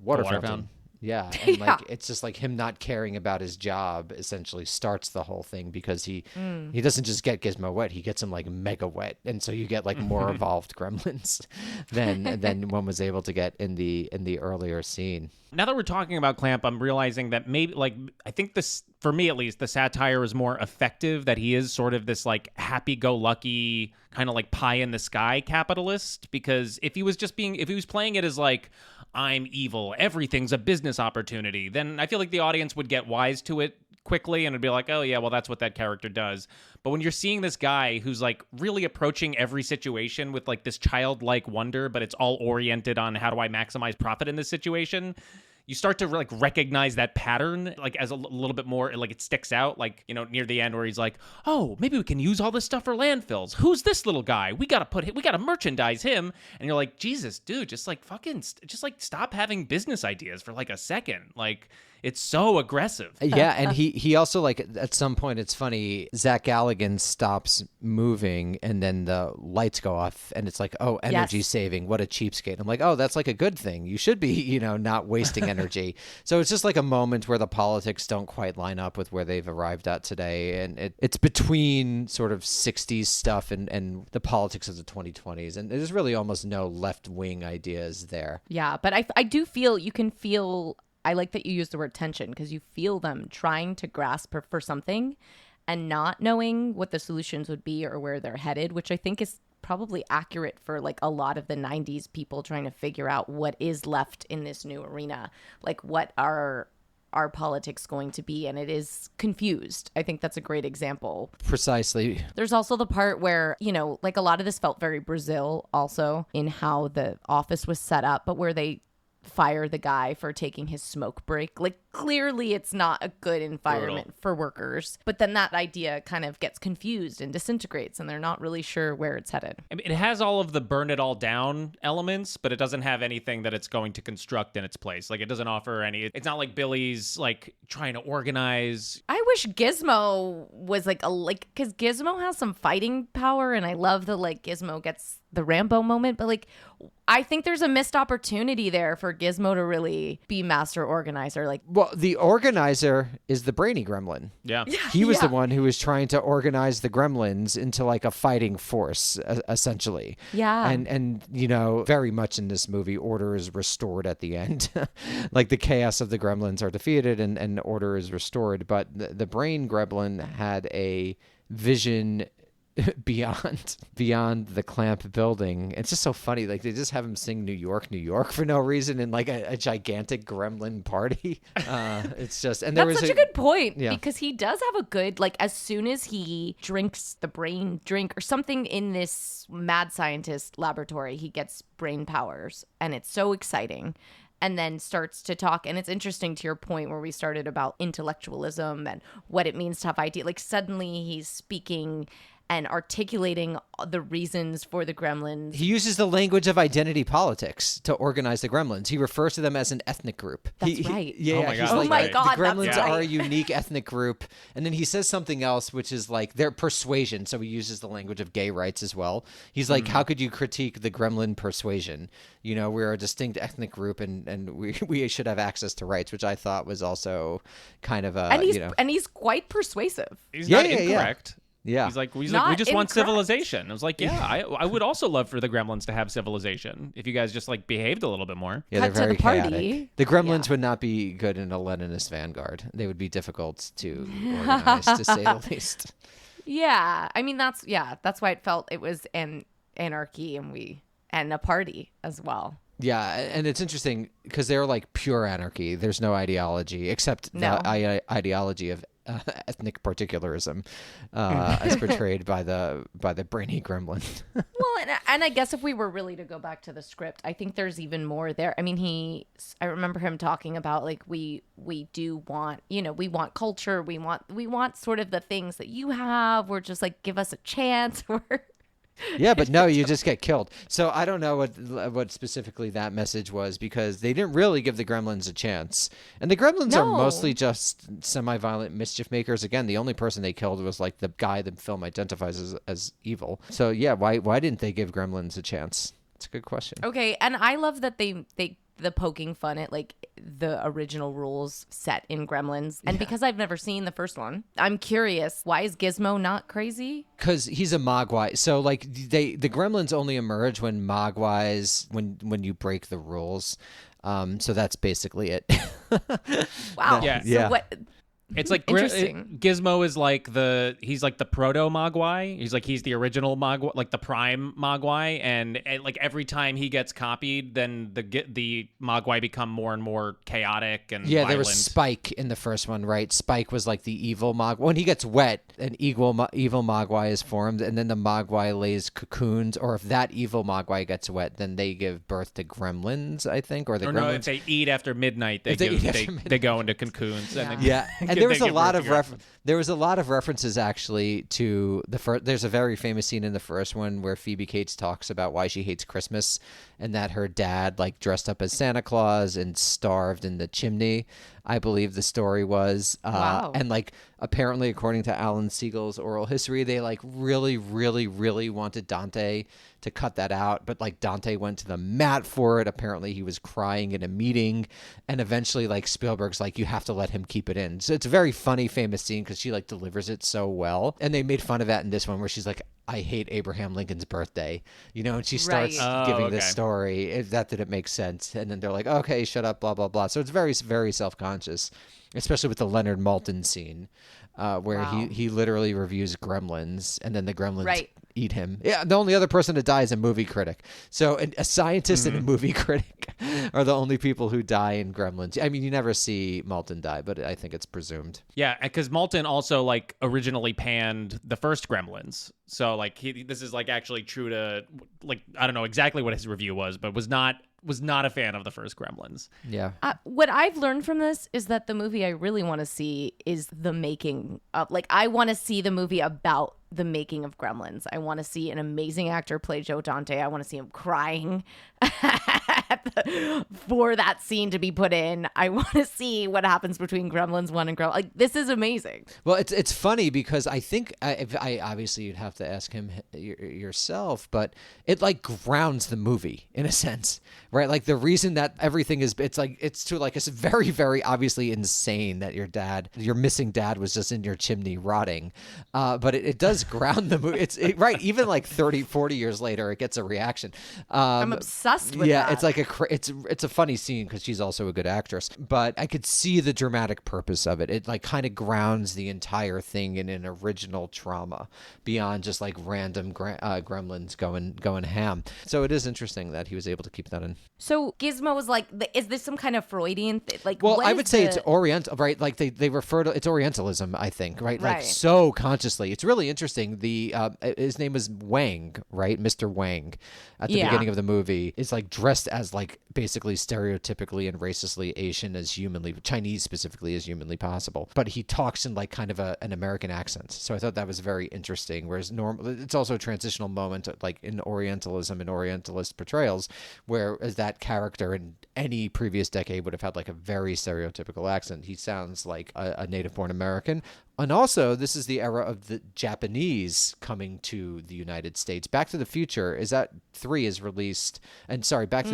water fountain. Yeah, and like it's just like him not caring about his job essentially starts the whole thing, because he doesn't just get Gizmo wet, he gets him like mega wet, and so you get like more evolved Gremlins than one was able to get in the earlier scene. Now that we're talking about Clamp, I'm realizing that maybe, like, I think this, for me at least, the satire is more effective, that he is sort of this like happy-go-lucky kind of like pie-in-the-sky capitalist, because if he was playing it as like, I'm evil, everything's a business opportunity, then I feel like the audience would get wise to it quickly and it'd be like, oh yeah, well, that's what that character does. But when you're seeing this guy who's like really approaching every situation with like this childlike wonder, but it's all oriented on how do I maximize profit in this situation, you start to like recognize that pattern like as a little bit more, like it sticks out, like, you know, near the end where he's like, oh, maybe we can use all this stuff for landfills. Who's this little guy? We gotta merchandise him. And you're like, Jesus, dude, just like stop having business ideas for like a second. Like, it's so aggressive. Yeah, and he also, like, at some point, it's funny, Zach Galligan stops moving and then the lights go off and it's like, oh, energy saving, what a cheapskate. I'm like, oh, that's like a good thing. You should be, you know, not wasting energy. So it's just like a moment where the politics don't quite line up with where they've arrived at today. And it's between sort of 60s stuff and the politics of the 2020s. And there's really almost no left-wing ideas there. Yeah, but I do feel, you can feel, I like that you use the word tension, because you feel them trying to grasp for something and not knowing what the solutions would be or where they're headed, which I think is probably accurate for like a lot of the 90s people trying to figure out what is left in this new arena. Like, what are our politics going to be? And it is confused. I think that's a great example. Precisely. There's also the part where, you know, like a lot of this felt very Brazil also in how the office was set up, but where they fire the guy for taking his smoke break. Like, clearly it's not a good environment for workers. But then that idea kind of gets confused and disintegrates, and they're not really sure where it's headed. I mean, it has all of the burn it all down elements, but it doesn't have anything that it's going to construct in its place. Like, it doesn't offer any. It's not like Billy's like trying to organize. I wish Gizmo was because Gizmo has some fighting power, and I love that like Gizmo gets the Rambo moment, but like I think there's a missed opportunity there for Gizmo to really be master organizer. Like, well, the organizer is the brainy gremlin. Yeah. He was the one who was trying to organize the gremlins into like a fighting force, essentially. Yeah. And you know, very much in this movie, order is restored at the end. Like, the chaos of the gremlins are defeated and order is restored. But the brain gremlin had a vision beyond the Clamp building. It's just so funny. Like, they just have him sing New York, New York for no reason in like a gigantic gremlin party. It's just, and there that's was such a good point, yeah. because he does have a good, like, as soon as he drinks the brain drink or something in this mad scientist laboratory, he gets brain powers, and it's so exciting. And then starts to talk. And it's interesting to your point where we started about intellectualism and what it means to have idea. Like, suddenly he's speaking and articulating the reasons for the gremlins. He uses the language of identity politics to organize the gremlins. He refers to them as an ethnic group. That's right. Yeah. Oh my God. Oh my God, the gremlins that's right. are a unique ethnic group. And then he says something else, which is like their persuasion. So he uses the language of gay rights as well. He's like, how could you critique the gremlin persuasion? You know, we're a distinct ethnic group and we should have access to rights, which I thought was also kind of a, And he's quite persuasive. He's not incorrect. Yeah. He's like, we just Not want incorrect. civilization. I was like, yeah, I would also love for the gremlins to have civilization if you guys just like behaved a little bit more. Yeah, Cut to they're very the party. chaotic. The gremlins would not be good in a Leninist vanguard. They would be difficult to organize, to say the least. Yeah. I mean, that's why it felt it was an anarchy and a party as well. Yeah, and it's interesting because they're like pure anarchy. There's no ideology except the ideology of ethnic particularism as portrayed by the brainy gremlin. Well, and I guess if we were really to go back to the script, I think there's even more there. I mean, I remember him talking about like we do want, we want culture, we want sort of the things that you have. We're just like, give us a chance. Yeah, but no, you just get killed. So I don't know what specifically that message was, because they didn't really give the Gremlins a chance. And the Gremlins are mostly just semi-violent mischief makers. Again, the only person they killed was like the guy the film identifies as evil. So yeah, why didn't they give Gremlins a chance? It's a good question. Okay, and I love that they the poking fun at like the original rules set in Gremlins. And because I've never seen the first one, I'm curious, why is Gizmo not crazy? Because he's a Mogwai. So like the Gremlins only emerge when Mogwais, when you break the rules. So that's basically it. Wow. Yeah. So what? It's like Interesting. Gizmo is like he's like the proto Mogwai. He's the original Mogwai, like the prime Mogwai, and like every time he gets copied, then the Mogwai become more and more chaotic and violent. There was Spike in the first one, right? Spike was like the evil Mogwai. When he gets wet, an evil Mogwai is formed, and then the Mogwai lays cocoons. Or if that evil Mogwai gets wet, then they give birth to Gremlins, I think, or the Gremlins. No, if they eat after midnight, they go into cocoons. Yeah. And there was a lot of references actually to the first. There's a very famous scene in the first one where Phoebe Cates talks about why she hates Christmas, and that her dad like dressed up as Santa Claus and starved in the chimney, I believe the story was. Wow. And like apparently, according to Alan Siegel's oral history, they like really, really, really wanted Dante to cut that out, but like Dante went to the mat for it. Apparently he was crying in a meeting, and eventually like Spielberg's like, you have to let him keep it in. So it's a very funny, famous scene because she like delivers it so well. And they made fun of that in this one where she's like, I hate Abraham Lincoln's birthday, and she starts giving this story. That didn't make sense. And then they're like, okay, shut up, blah, blah, blah. So it's very, very self-conscious, especially with the Leonard Maltin scene where he literally reviews Gremlins, and then the Gremlins eat him. Yeah, the only other person to die is a movie critic. So a scientist and a movie critic are the only people who die in Gremlins. I mean, you never see Maltin die, but I think it's presumed. Yeah, because Maltin also like originally panned the first Gremlins. So like this is like actually true to like, I don't know exactly what his review was, but was not a fan of the first Gremlins. Yeah. What I've learned from this is that the movie I really want to see is the making of, like, I want to see the movie about the making of Gremlins. I want to see an amazing actor play Joe Dante. I want to see him crying for that scene to be put in. I want to see what happens between Gremlins 1 and Gremlins. Like, this is amazing. Well, it's funny because I think I obviously you'd have to ask him yourself, but it like grounds the movie in a sense, right? Like the reason that everything is, it's very, very obviously insane that your missing dad was just in your chimney rotting, but it does ground the movie. Right. Even like 30, 40 years later, it gets a reaction. I'm obsessed with that. Yeah, it's like it's a funny scene because she's also a good actress, but I could see the dramatic purpose of it. It like kind of grounds the entire thing in an original trauma beyond just like random gremlins going ham. So it is interesting that he was able to keep that in. So Gizmo was like, is this some kind of Freudian thing? Like, well, I would say it's Oriental, right? Like they refer to it's Orientalism, I think, right? Like Right. so consciously. It's really interesting. His name is Wang, right? Mr. Wang at the beginning of the movie is like dressed as like basically stereotypically and racistly Asian as Chinese specifically as humanly possible. But he talks in like kind of an American accent. So I thought that was very interesting. Whereas it's also a transitional moment like in Orientalism and Orientalist portrayals, whereas that character in any previous decade would have had like a very stereotypical accent. He sounds like a native-born American. And also, this is the era of the Japanese coming to the United States. Back to the Future Back to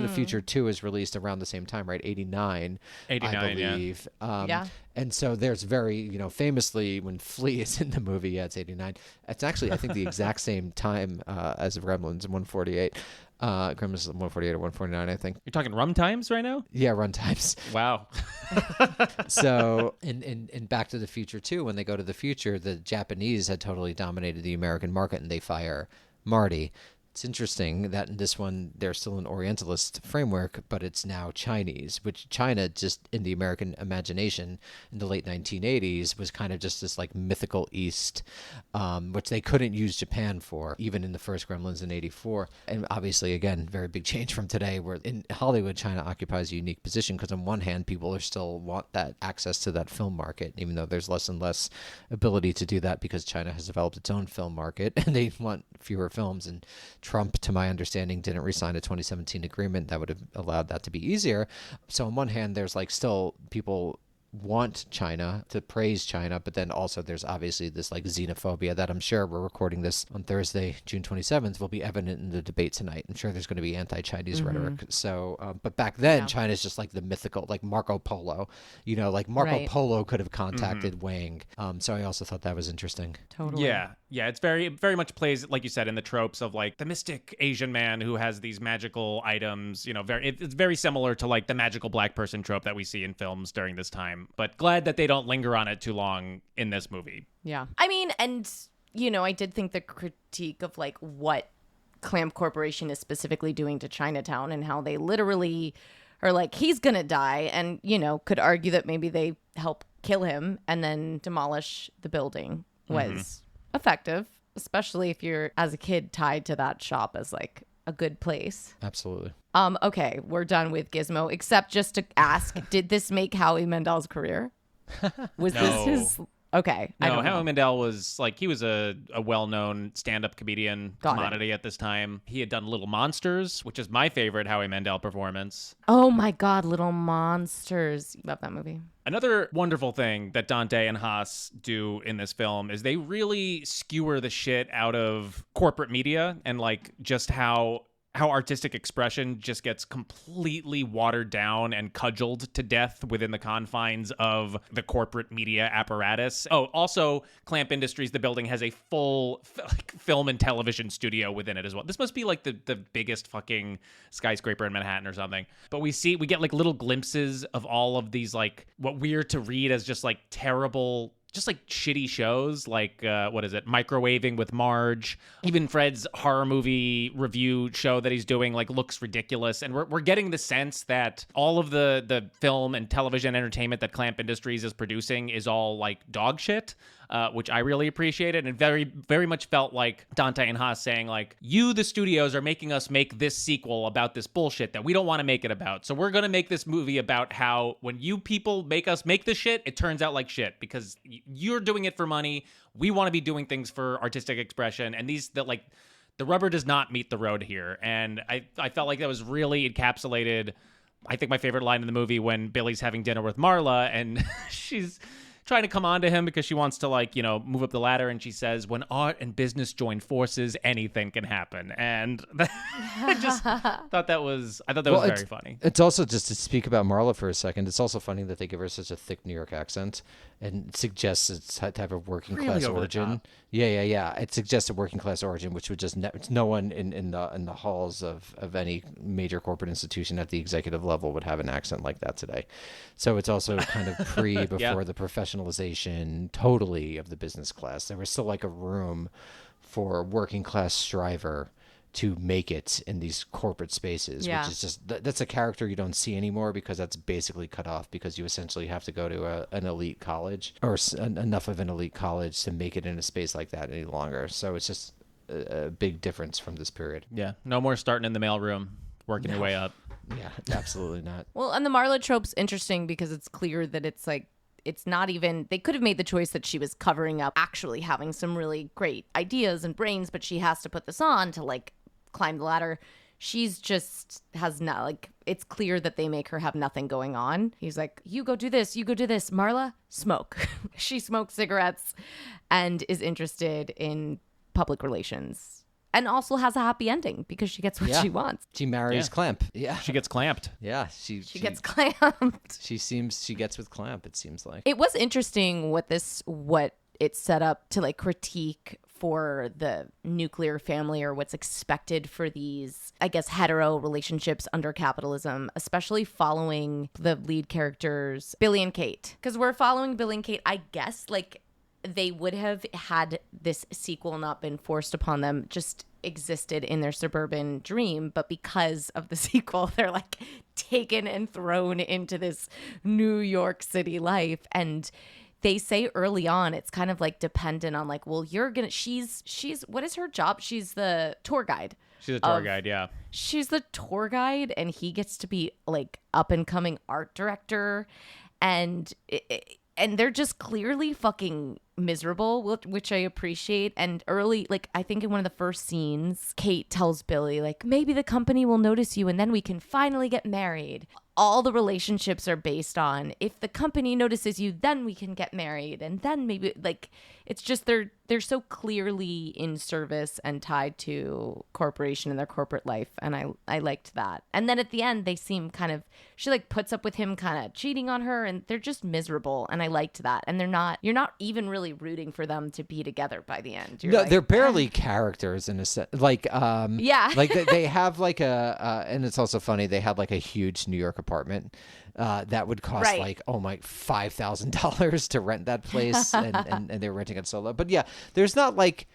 the Future 2 is released around the same time, right? 89, I believe. Yeah. And so there's very, famously when Flea is in the movie, it's 89. It's actually, I think, the exact same time as Gremlins, 148. Gremlins 148 or 149, I think. You're talking run times right now? Yeah, run times. Wow. So in Back to the Future 2, when they go to the future, the Japanese had totally dominated the American market and they fire Marty. It's interesting that in this one, they're still an Orientalist framework, but it's now Chinese, which China, just in the American imagination in the late 1980s, was kind of just this like mythical East, which they couldn't use Japan for, even in the first Gremlins in '84. And obviously, again, very big change from today, where in Hollywood, China occupies a unique position because on one hand, people are still want that access to that film market, even though there's less and less ability to do that because China has developed its own film market and they want fewer films. And Trump, to my understanding, didn't re-sign a 2017 agreement that would have allowed that to be easier. So on one hand, there's like still people want China, to praise China, but then also there's obviously this like xenophobia that I'm sure, we're recording this on Thursday, June 27th, will be evident in the debate tonight. I'm sure there's going to be anti-Chinese rhetoric. So, but back then, China's just like the mythical, like Marco Polo, like Marco Polo could have contacted Wang. So I also thought that was interesting. Totally. Yeah, it's very much plays, like you said, in the tropes of like the mystic Asian man who has these magical items. It's very similar to like the magical black person trope that we see in films during this time. But glad that they don't linger on it too long in this movie. Yeah. I mean, and, I did think the critique of like what Clamp Corporation is specifically doing to Chinatown and how they literally are like, he's going to die. And, could argue that maybe they help kill him and then demolish the building was effective, especially if you're, as a kid, tied to that shop as like a good place. Absolutely. Okay, we're done with Gizmo, except just to ask, did this make Howie Mandel's career? Was this his... Okay. No, Howie Mandel was like, he was a well-known stand-up comedian commodity at this time. He had done Little Monsters, which is my favorite Howie Mandel performance. Oh my God, Little Monsters. Love that movie. Another wonderful thing that Dante and Haas do in this film is they really skewer the shit out of corporate media and like just how artistic expression just gets completely watered down and cudgeled to death within the confines of the corporate media apparatus. Oh, also, Clamp Industries, the building, has a full film and television studio within it as well. This must be like the biggest fucking skyscraper in Manhattan or something. But we get like little glimpses of all of these like what we're to read as just like terrible, just like shitty shows, like what is it, Microwaving with Marge. Even Fred's horror movie review show that he's doing like looks ridiculous, and we're getting the sense that all of the film and television entertainment that Clamp Industries is producing is all like dog shit. Which I really appreciated, and very, very much felt like Dante and Haas saying like, you, the studios, are making us make this sequel about this bullshit that we don't want to make it about. So we're going to make this movie about how when you people make us make this shit, it turns out like shit because you're doing it for money. We want to be doing things for artistic expression. And the rubber does not meet the road here. And I felt like that was really encapsulated. I think my favorite line in the movie when Billy's having dinner with Marla and she's trying to come on to him because she wants to move up the ladder, and she says, when art and business join forces, anything can happen. And I just thought that was very funny. It's also, just to speak about Marla for a second, it's also funny that they give her such a thick New York accent and suggests it's a type of working class origin. Yeah. It suggests a working class origin, which would just no one in the halls of any major corporate institution at the executive level would have an accent like that today. So it's also kind of before the professionalization totally of the business class. There was still like a room for a working class striver to make it in these corporate spaces, which is just, that's a character you don't see anymore because that's basically cut off because you essentially have to go to an elite college or enough of an elite college to make it in a space like that any longer. So it's just a big difference from this period. Yeah. No more starting in the mailroom, working your way up. Yeah, absolutely not. Well, and the Marla trope's interesting because it's clear that it's like, it's not even, they could have made the choice that she was covering up actually having some really great ideas and brains, but she has to put this on to like climb the ladder. She's just has not, like, it's clear that they make her have nothing going on. He's like, you go do this, Marla, smoke. She smokes cigarettes and is interested in public relations. And also has a happy ending because she gets what she wants. She marries Clamp. Yeah. She gets clamped. Yeah. She gets clamped. She gets with Clamp, it seems like. It was interesting what it set up to like critique for the nuclear family or what's expected for these, I guess, hetero relationships under capitalism, especially following the lead characters, Billy and Kate. Because we're following Billy and Kate, I guess, like, they would have had this sequel not been forced upon them, just existed in their suburban dream, but because of the sequel, they're like taken and thrown into this New York City life. And they say early on, it's kind of like dependent on like, well, she's what is her job? She's the tour guide. She's a tour guide, yeah. She's the tour guide, and he gets to be like up and coming art director, and they're just clearly fucking miserable, which I appreciate. And early, like, I think in one of the first scenes, Kate tells Billy, like, maybe the company will notice you and then we can finally get married. All the relationships are based on, if the company notices you, then we can get married. And then maybe, like, it's just they're so clearly in service and tied to corporation and their corporate life. And I liked that. And then at the end, they seem kind of, she like puts up with him kind of cheating on her, and they're just miserable. And I liked that. And you're not even really rooting for them to be together by the end. You're no, like, they're barely characters in a sense. Like, yeah. like they have like and it's also funny, they had like a huge New York apartment that would cost like, oh my, $5,000 to rent that place, and they were renting it solo. But yeah, there's not like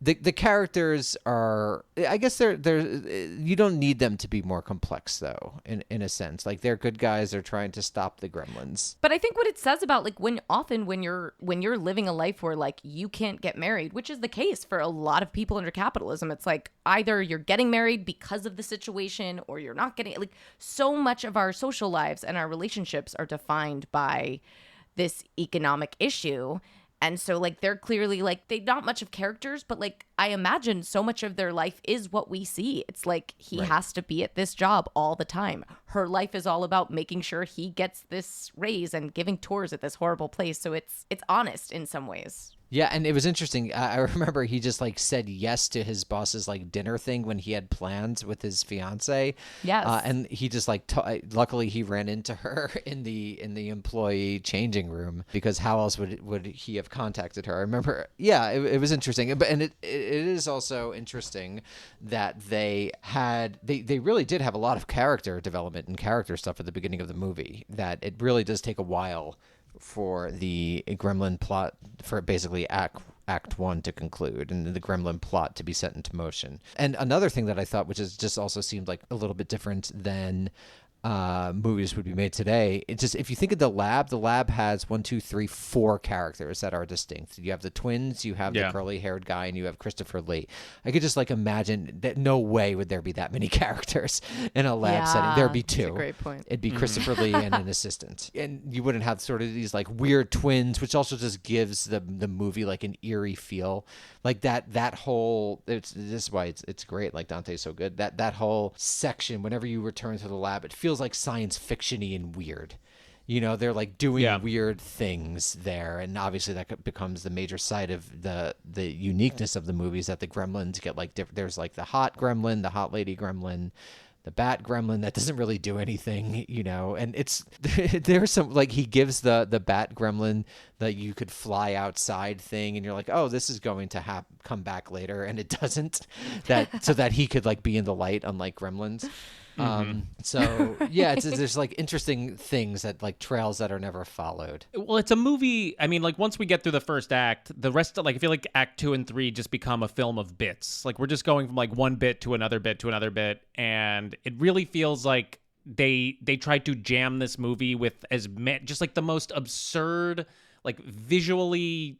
the characters are, I guess they're you don't need them to be more complex though, in a sense. Like, they're good guys, they're trying to stop the gremlins. But I think what it says about like when you're living a life where like you can't get married, which is the case for a lot of people under capitalism, it's like either you're getting married because of the situation or you're not getting, like, so much of our social lives and our relationships are defined by this economic issue. And so, like, they're clearly, like, they not much of characters, but, like, I imagine so much of their life is what we see. It's like he has to be at this job all the time. Her life is all about making sure he gets this raise and giving tours at this horrible place. So it's honest in some ways. Yeah, and it was interesting. I remember he just like said yes to his boss's like dinner thing when he had plans with his fiance. Yes, and he just like luckily he ran into her in the employee changing room, because how else would he have contacted her? I remember. Yeah, it was interesting, and it is also interesting that they really did have a lot of character development and character stuff at the beginning of the movie. That it really does take a while for the Gremlin plot, for basically act one to conclude, and the Gremlin plot to be set into motion. And another thing that I thought, which is just also seemed like a little bit different than movies would be made today, it's just, if you think of the lab has 4 characters that are distinct. You have the twins, you have the curly haired guy, and you have Christopher Lee. I could just like imagine that no way would there be that many characters in a lab setting. There'd be 2. That's a great point. It'd be Christopher Lee and an assistant, and you wouldn't have sort of these like weird twins, which also just gives the movie like an eerie feel. Like that whole, this is why it's great. Like, Dante's so good. That whole section, whenever you return to the lab, it feels like science fiction-y and weird. You know, they're like doing weird things there, and obviously that becomes the major side of the uniqueness of the movies, that the gremlins get like there's like the hot gremlin, the hot lady gremlin, the bat gremlin that doesn't really do anything, you know. And it's there's some, like, he gives the bat gremlin that you could fly outside thing, and you're like, oh, this is going to come back later, and it doesn't, so that he could like be in the light, unlike gremlins. So yeah, there's like interesting things that like trails that are never followed. Well, it's a movie. I mean, like, once we get through the first act, the rest of, like, I feel like act 2 and 3 just become a film of bits. Like, we're just going from like one bit to another bit to another bit. And it really feels like they tried to jam this movie with just like the most absurd, like visually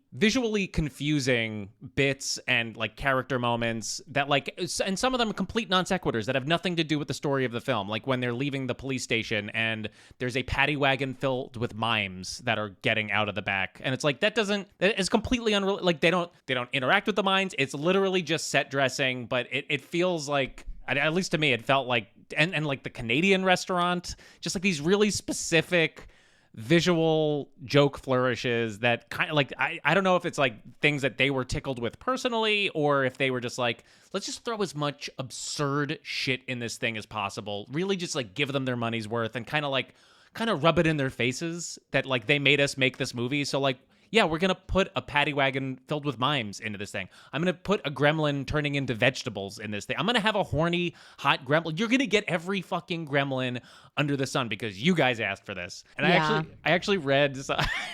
confusing bits and like character moments that, like, and some of them are complete non sequiturs that have nothing to do with the story of the film. Like when they're leaving the police station and there's a paddy wagon filled with mimes that are getting out of the back, and it's like that is completely unreal. Like they don't interact with the mimes. It's literally just set dressing, but it feels like, at least to me, it felt like, and like the Canadian restaurant, just like these really specific visual joke flourishes that kind of like, I don't know if it's like things that they were tickled with personally, or if they were just like, let's just throw as much absurd shit in this thing as possible, really just like give them their money's worth, and kind of rub it in their faces that like they made us make this movie. So like, yeah, we're going to put a paddy wagon filled with mimes into this thing. I'm going to put a gremlin turning into vegetables in this thing. I'm going to have a horny, hot gremlin. You're going to get every fucking gremlin under the sun because you guys asked for this. And I actually read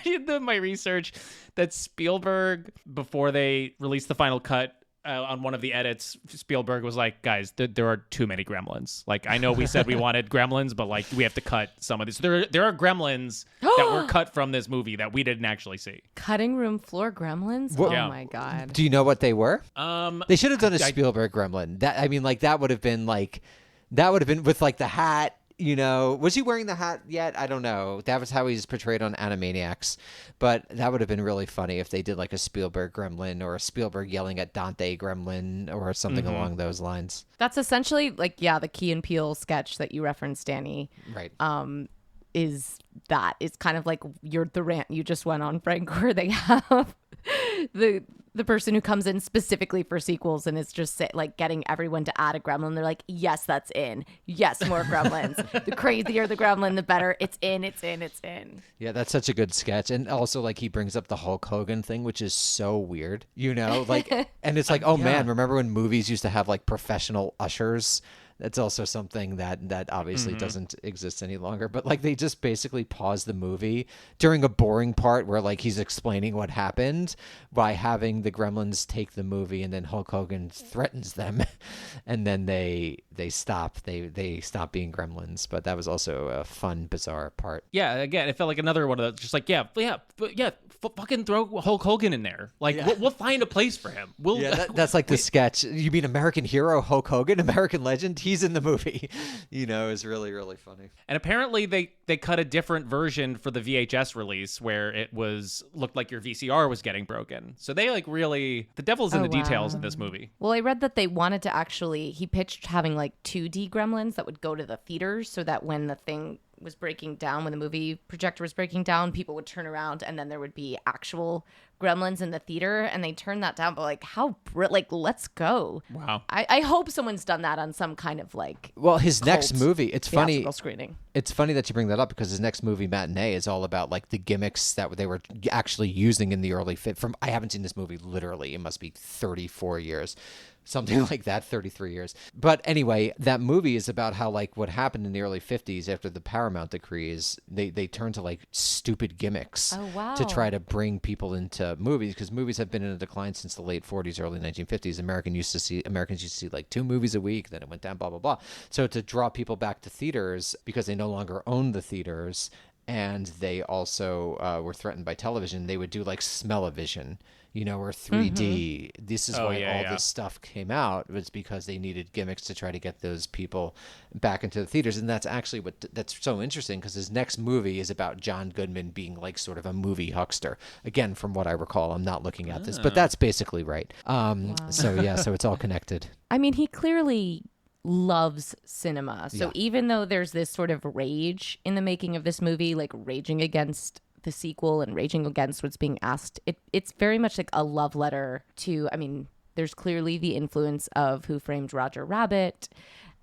in my research that Spielberg, before they released the final cut, on one of the edits, Spielberg was like, guys, there are too many Gremlins. Like, I know we said we wanted Gremlins, but like, we have to cut some of these. There are Gremlins that were cut from this movie that we didn't actually see. Cutting room floor Gremlins? Oh my God. Do you know what they were? They should have done a I Spielberg Gremlin. That would have been with like the hat. Was he wearing the hat yet? I don't know. That was how he's portrayed on Animaniacs. But that would have been really funny if they did like a Spielberg Gremlin or a Spielberg yelling at Dante Gremlin or something along those lines. That's essentially like, the Key and Peele sketch that you referenced, Danny. Right. Is that it's kind of like the rant you just went on, Frank, where they have the person who comes in specifically for sequels and is just like getting everyone to add a gremlin. They're like, yes, that's in. Yes, more gremlins. The crazier the gremlin, the better. It's in, it's in, it's in. Yeah, that's such a good sketch. And also like he brings up the Hulk Hogan thing, which is so weird, like, and it's like, oh man, remember when movies used to have like professional ushers? That's also something that obviously doesn't exist any longer. But like they just basically pause the movie during a boring part where like he's explaining what happened by having the Gremlins take the movie, and then Hulk Hogan threatens them, and then they stop. They stop being Gremlins. But that was also a fun, bizarre part. Yeah, again, it felt like another one of those. Just like fucking throw Hulk Hogan in there. Like we'll find a place for him. That's like the sketch. You mean American hero Hulk Hogan, American legend? He's in the movie. Is really, really funny. And apparently they cut a different version for the VHS release where it looked like your VCR was getting broken. So they like really, the devil's in the details in this movie. Well, I read that they wanted to he pitched having like 2D Gremlins that would go to the theaters so that when the thing was breaking down, when the movie projector was breaking down, people would turn around and then there would be actual Gremlins in the theater, and they turned that down. But like, let's go. Wow. I hope someone's done that on some kind of like. Well, his next movie, it's funny. Screening. It's funny that you bring that up because his next movie, Matinee, is all about like the gimmicks that they were actually using in the early I haven't seen this movie literally. It must be 34 years. Something like that, 33 years. But anyway, that movie is about how like what happened in the early 50s after the Paramount decrees, they turned to like stupid gimmicks to try to bring people into movies, because movies have been in a decline since the late 40s, early 1950s. Americans used to see like 2 movies a week, then it went down, blah, blah, blah. So to draw people back to theaters, because they no longer own the theaters, and they also were threatened by television, they would do like smell-o-vision, or 3D. This is why all this stuff came out, was because they needed gimmicks to try to get those people back into the theaters. And that's actually that's so interesting, because his next movie is about John Goodman being like sort of a movie huckster. Again, from what I recall, I'm not looking at this, but that's basically right. So it's all connected. I mean, he clearly loves cinema. So even though there's this sort of rage in the making of this movie, like raging against the sequel and raging against what's being asked, it's very much like a love letter to, I mean, there's clearly the influence of Who Framed Roger Rabbit,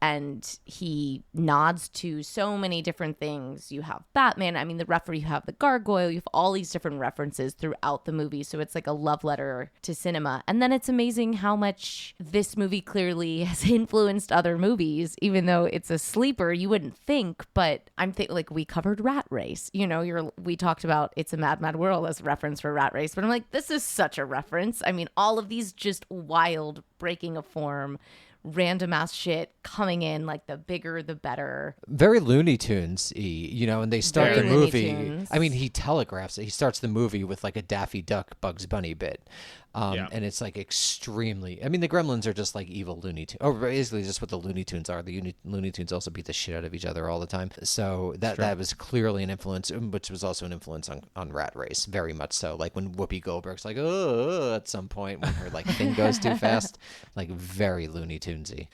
and he nods to so many different things. You have Batman, I mean, you have the gargoyle, you have all these different references throughout the movie. So it's like a love letter to cinema. And then it's amazing how much this movie clearly has influenced other movies, even though it's a sleeper, you wouldn't think. But I'm thinking, like, we covered Rat Race. We talked about It's a Mad, Mad World as a reference for Rat Race. But I'm like, this is such a reference. I mean, all of these just wild, breaking of form, random ass shit coming in, like the bigger the better. Very Looney Tunes-y, and they start Very the movie. Looney Tunes. I mean, he telegraphs it. He starts the movie with like a Daffy Duck Bugs Bunny bit. And it's like extremely, I mean, the Gremlins are just like evil Looney Tunes, or basically just what the Looney Tunes are. The Looney Tunes also beat the shit out of each other all the time. So that was clearly an influence, which was also an influence on Rat Race, very much so. Like when Whoopi Goldberg's like, oh, at some point when her like thing goes too fast, like very Looney Tunesy.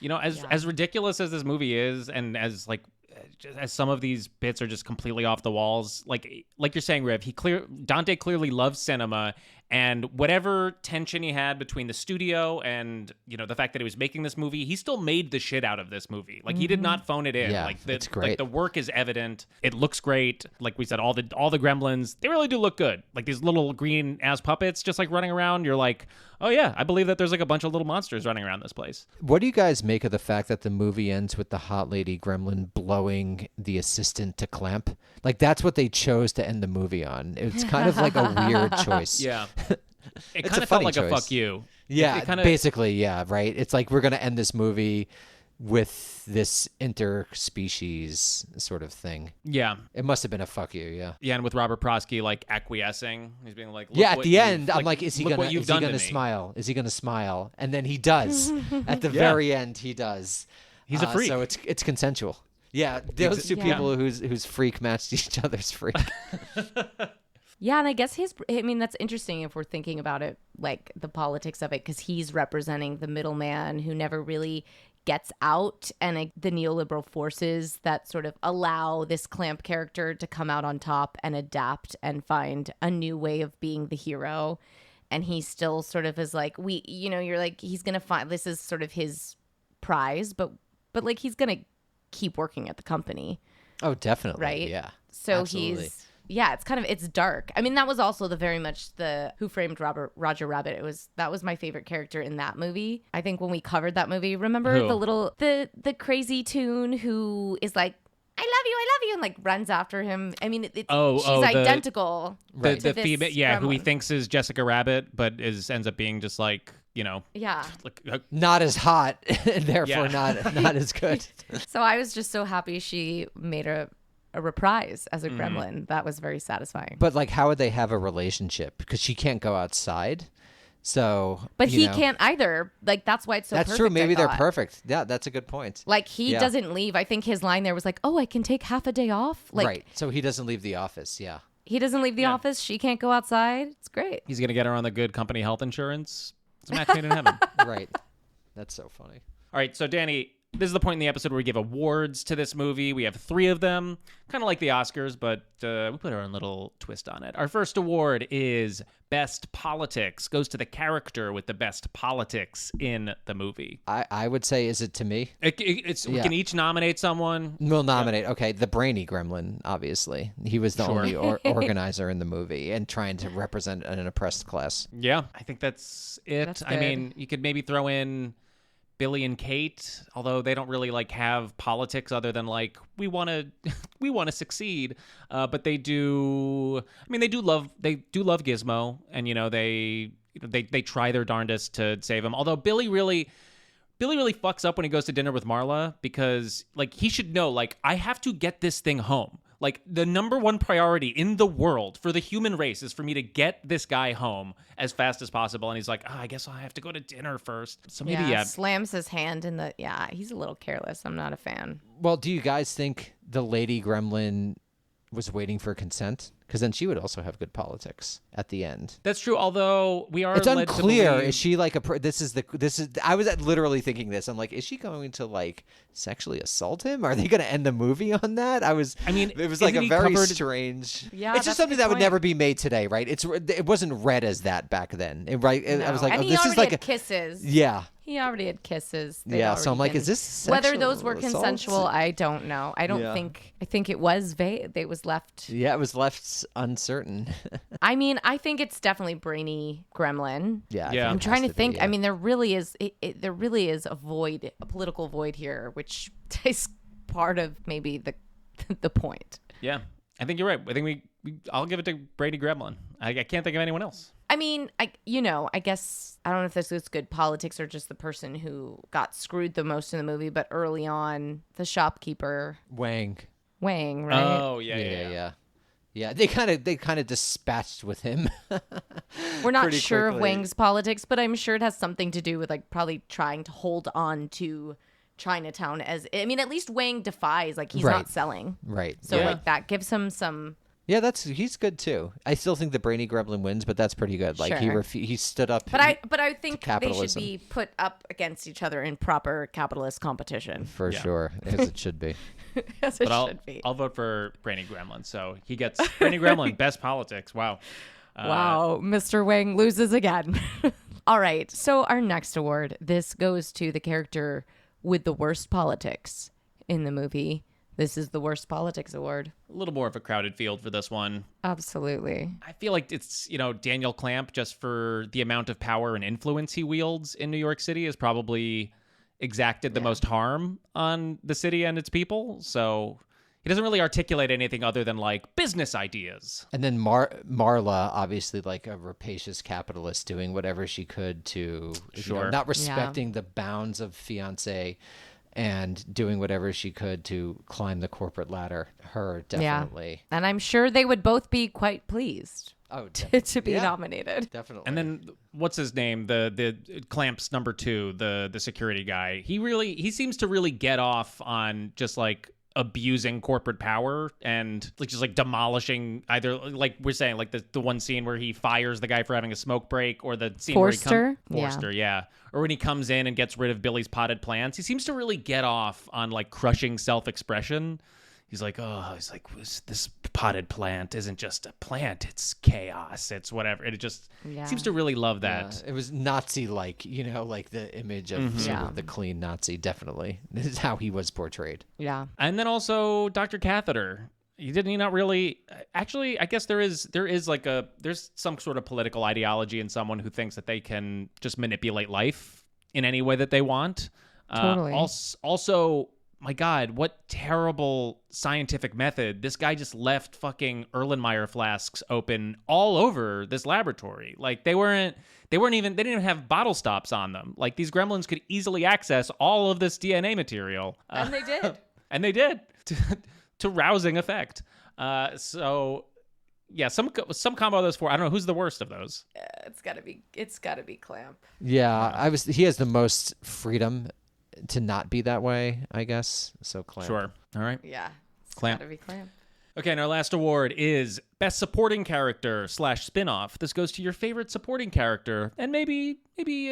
As ridiculous as this movie is, and as like, as some of these bits are just completely off the walls, like you're saying, Riv, Dante clearly loves cinema, and whatever tension he had between the studio and the fact that he was making this movie, he still made the shit out of this movie. Like he did not phone it in. Yeah, it's great. Like the work is evident. It looks great. Like we said, all the Gremlins, they really do look good. Like these little green ass puppets just like running around. You're like, oh yeah, I believe that there's like a bunch of little monsters running around this place. What do you guys make of the fact that the movie ends with the hot lady Gremlin blowing the assistant to clamp? Like that's what they chose to end the movie on. It's kind of like a weird choice. Yeah. It It's kind a of felt funny like choice. a fuck you. Yeah, kinda, basically, yeah, right. It's like we're gonna end this movie with this interspecies sort of thing. Yeah. It must have been a fuck you, yeah. Yeah, and with Robert Prosky like acquiescing, he's being like, Yeah, at the end, I'm like, is he gonna smile? smile? Is he gonna smile? And then he does. At the very end, he does. He's a freak. So it's consensual. Yeah, those two people whose freak matched each other's freak. Yeah, and I guess that's interesting if we're thinking about it, like the politics of it, because he's representing the middleman who never really gets out, and the neoliberal forces that sort of allow this Clamp character to come out on top and adapt and find a new way of being the hero. And he still sort of is like, you're like, he's going to find, this is sort of his prize, but like he's going to keep working at the company. Oh, definitely. Right? Yeah. So absolutely. it's dark. I mean, that was also the very much the Who Framed Roger Rabbit. That was my favorite character in that movie. I think when we covered that movie, remember the crazy tune who is like, I love you, and like runs after him. I mean, she's identical. The to this female, Gremlin. who he thinks is Jessica Rabbit, but ends up being just like, like, not as hot, and therefore not as good. So I was just so happy she made a reprise as a Gremlin. That was very satisfying. But like, how would they have a relationship? Because she can't go outside. So, but he can't either. Like, that's why it's so that's perfect. true. Maybe they're perfect. Yeah, that's a good point. Like, he doesn't leave. I think his line there was like, "Oh, I can take half a day off." Like, right. So he doesn't leave the office. Yeah. He doesn't leave the office. She can't go outside. It's great. He's gonna get her on the good company health insurance. It's a match made in heaven. Right. That's so funny. All right, so Danny, this is the point in the episode where we give awards to this movie. We have 3 of them, kind of like the Oscars, but we put our own little twist on it. Our first award is Best Politics. Goes to the character with the best politics in the movie. I would say, is it to me? We can each nominate someone. We'll nominate. Okay, the brainy Gremlin, obviously. He was the only organizer in the movie and trying to represent an oppressed class. Yeah, I think that's it. That's I mean, you could maybe throw in Billy and Kate, although they don't really like have politics other than like we want to succeed, but they do. I mean, they do love Gizmo, and they try their darndest to save him. Although Billy really fucks up when he goes to dinner with Marla, because like he should know, like, I have to get this thing home. Like, the number one priority in the world for the human race is for me to get this guy home as fast as possible. And he's like, I guess I'll have to go to dinner first. So maybe, slams his hand in the, he's a little careless. I'm not a fan. Well, do you guys think the lady Gremlin was waiting for consent? Because then she would also have good politics at the end. That's true. Although it's unclear. Is she like this is I was literally thinking this. I'm like, is she going to like sexually assault him? Are they going to end the movie on that? It was like a very strange. Yeah, it's just something that would never be made today, right? It wasn't read as that back then, right? No. I was like, and this is like kisses. Yeah. He already had kisses. So I'm like, is this sexual whether those were assault? consensual? I don't know. I think it was vague. It was left. Yeah, it was left uncertain. I mean, I think it's definitely brainy Gremlin. Yeah. I'm trying to think. I mean, there really is a void, a political void here, which is part of maybe the point. Yeah, I think you're right. I think I'll give it to Brady Gremlin. I can't think of anyone else. I mean, I guess I don't know if this is good politics or just the person who got screwed the most in the movie, but early on, the shopkeeper Wang, right? Oh yeah. Yeah, they kind of dispatched with him. We're not sure quickly. of Wang's politics, but I'm sure it has something to do with like probably trying to hold on to Chinatown at least Wang defies, like he's not selling. Right. So like that gives him some. Yeah, he's good too. I still think the brainy Gremlin wins, but that's pretty good. Like he stood up. But I think they should capitalism. be put up against each other in proper capitalist competition. For sure, as it should be. As it should be. I'll vote for Brainy Gremlin. So he gets Brainy Gremlin, best politics. Wow. Wow, Mr. Wang loses again. All right, so our next award, this goes to the character with the worst politics in the movie. This is the worst politics award. A little more of a crowded field for this one. Absolutely. I feel like it's, Daniel Clamp, just for the amount of power and influence he wields in New York City, has probably exacted the most harm on the city and its people. So he doesn't really articulate anything other than like business ideas. And then Marla, obviously like a rapacious capitalist, doing whatever she could to, not respecting the bounds of fiancé and doing whatever she could to climb the corporate ladder. Her, definitely. Yeah. And I'm sure they would both be quite pleased. Oh, to be nominated. Definitely. And then what's his name? The Clamps number 2, the security guy. He seems to really get off on just like abusing corporate power and like just like demolishing either, like we're saying, like the one scene where he fires the guy for having a smoke break, or the scene Forster? where Forster, yeah. Or when he comes in and gets rid of Billy's potted plants. He seems to really get off on like crushing self-expression. He's like, this potted plant isn't just a plant, it's chaos, it's whatever. And it just seems to really love that. Yeah, it was Nazi-like, like the image of sort of the clean Nazi, definitely. This is how he was portrayed. Yeah. And then also Dr. Catheter. He not really, actually, I guess there's some sort of political ideology in someone who thinks that they can just manipulate life in any way that they want. Totally. Also, my God, what terrible scientific method. This guy just left fucking Erlenmeyer flasks open all over this laboratory. Like they didn't even have bottle stops on them. Like these gremlins could easily access all of this DNA material. And they did. And they did to rousing effect. So yeah, some combo of those 4. I don't know who's the worst of those. It's gotta be Clamp. Yeah, he has the most freedom to not be that way, I guess. So Clamp. Sure. All right. Yeah. Clamp. Gotta be Clamp. Okay, and our last award is Best Supporting Character / Spinoff. This goes to your favorite supporting character and maybe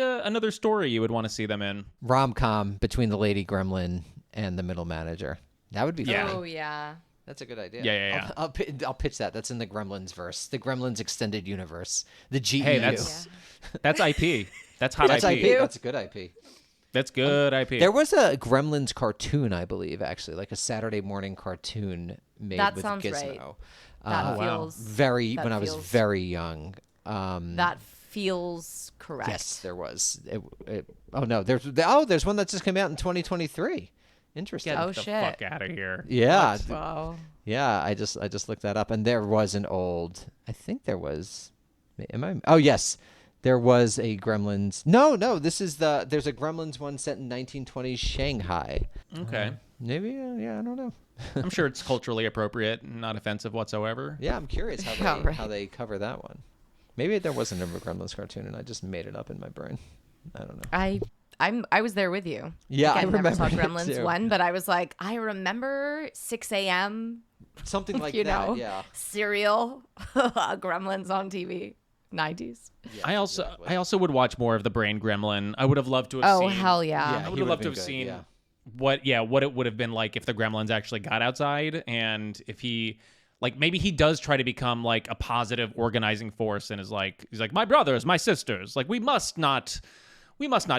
another story you would want to see them in. Rom-com between the lady gremlin and the middle manager. That would be funny. Oh, yeah. That's a good idea. Yeah. I'll pitch that. That's in the Gremlins verse, the Gremlins extended universe, the GEU. Hey, that's IP. That's hot That's IP. That's a good IP. That's good IP. There was a Gremlins cartoon, I believe, actually, like a Saturday morning cartoon made with sounds Gizmo. That feels when I was very young. That feels correct. Yes, there was. There's one that just came out in 2023. Interesting. Get the fuck out of here. Yeah. Wow. Yeah, I just looked that up, and there was an old. I think there was. Oh yes. There was a Gremlins. No, there's a Gremlins one set in 1920s Shanghai. Okay. Maybe, I don't know. I'm sure it's culturally appropriate and not offensive whatsoever. Yeah, I'm curious how they cover that one. Maybe there wasn't a Gremlins cartoon and I just made it up in my brain. I don't know. I was there with you. Yeah, I remember never saw Gremlins too. 1, but I was like, I remember 6 a.m. Something like you that, know, yeah. Serial, Gremlins on TV. 90s. Yeah, I also would watch more of the Brain Gremlin. I would have loved to have seen. Oh, hell yeah. I would have loved to have seen what it would have been like if the Gremlins actually got outside, and if he, like, maybe he does try to become like a positive organizing force and he's like, my brothers, my sisters, like we must not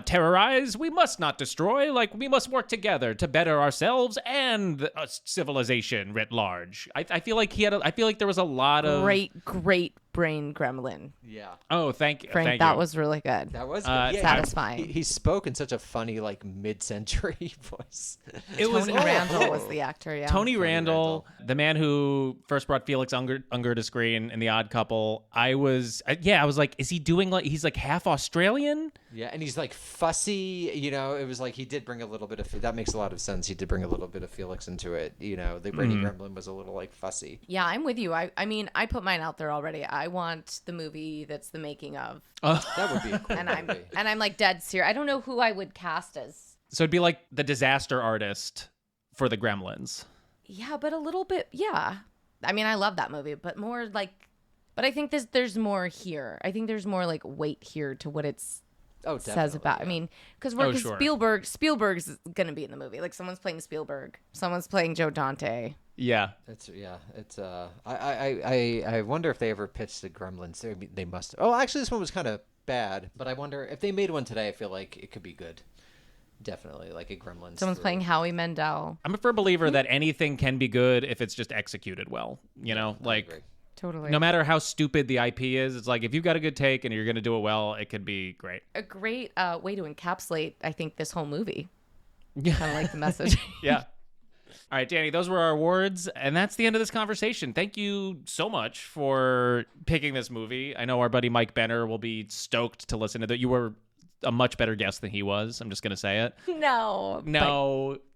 terrorize, we must not destroy, like we must work together to better ourselves and civilization writ large. I feel like there was a lot of great Brain Gremlin. Yeah. Oh, thank you. Frank, that was really good. That was good. Satisfying. He spoke in such a funny, like, mid-century voice. Tony Randall was the actor, yeah. Tony Randall, the man who first brought Felix Unger to screen in The Odd Couple. I was like, is he doing like, he's like half Australian? Yeah, and he's like fussy, it was like he did bring a little bit of, that makes a lot of sense. He did bring a little bit of Felix into it. The Brady Gremlin was a little like fussy. Yeah, I'm with you. I mean, I put mine out there already. I want the movie that's the making of. That would be a cool movie. And I'm like dead serious. I don't know who I would cast as. So it'd be like the disaster artist for the Gremlins. Yeah, but a little bit, yeah. I mean, I love that movie, but more like, but I think there's more here. I think there's more like weight here to what it's says about. Yeah. I mean, because Spielberg's gonna be in the movie. Like someone's playing Spielberg, someone's playing Joe Dante. Yeah, it's I wonder if they ever pitched the Gremlins. They must. Oh, actually, this one was kind of bad, but I wonder if they made one today. I feel like it could be good. Definitely, like a Gremlins. Someone's playing Howie Mandel. I'm a firm believer that anything can be good if it's just executed well. Like. Totally. No matter how stupid the IP is, it's like if you've got a good take and you're going to do it well, it could be great. A great way to encapsulate, I think, this whole movie. Kind of like the message. Yeah. All right, Danny, those were our awards, and that's the end of this conversation. Thank you so much for picking this movie. I know our buddy Mike Benner will be stoked to listen to that. You were a much better guest than he was. I'm just gonna say it. No,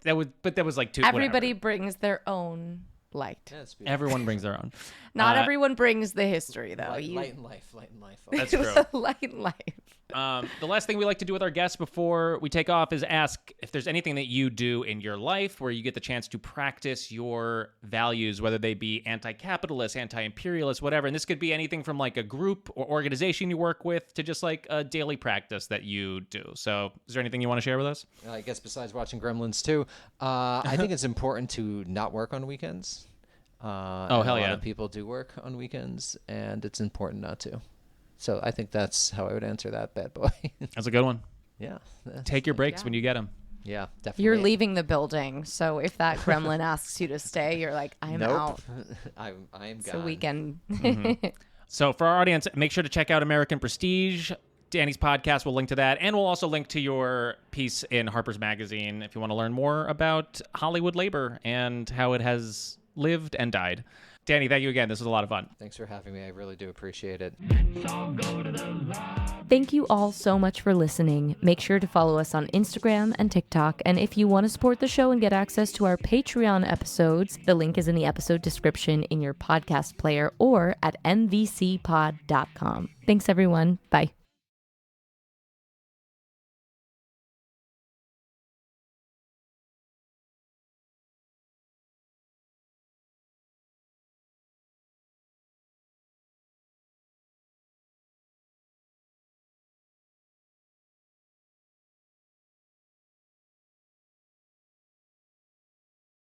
that was like two. Everybody whatever. brings their own light. Yeah, it's Everyone brings their own. Not everyone brings the history, though. light in life. That's true. Light in life. The last thing we like to do with our guests before we take off is ask if there's anything that you do in your life where you get the chance to practice your values, whether they be anti-capitalist, anti-imperialist, whatever. And this could be anything from like a group or organization you work with to just like a daily practice that you do. So is there anything you want to share with us? I guess besides watching Gremlins too, I think it's important to not work on weekends. Hell a lot yeah. of people do work on weekends, and it's important not to. So I think that's how I would answer that bad boy. That's a good one. Yeah. Take your breaks when you get them. Yeah, definitely. You're leaving the building, so if that gremlin asks you to stay, you're like, I'm out. I am It's a gone. weekend. So for our audience, make sure to check out American Prestige. Danny's podcast will link to that, and we'll also link to your piece in Harper's Magazine if you want to learn more about Hollywood labor and how it has lived and died. Danny, thank you again. This was a lot of fun. Thanks for having me. I really do appreciate it. Thank you all so much for listening. Make sure to follow us on Instagram and TikTok. And if you want to support the show and get access to our Patreon episodes, the link is in the episode description in your podcast player or at mvcpod.com. Thanks, everyone. Bye.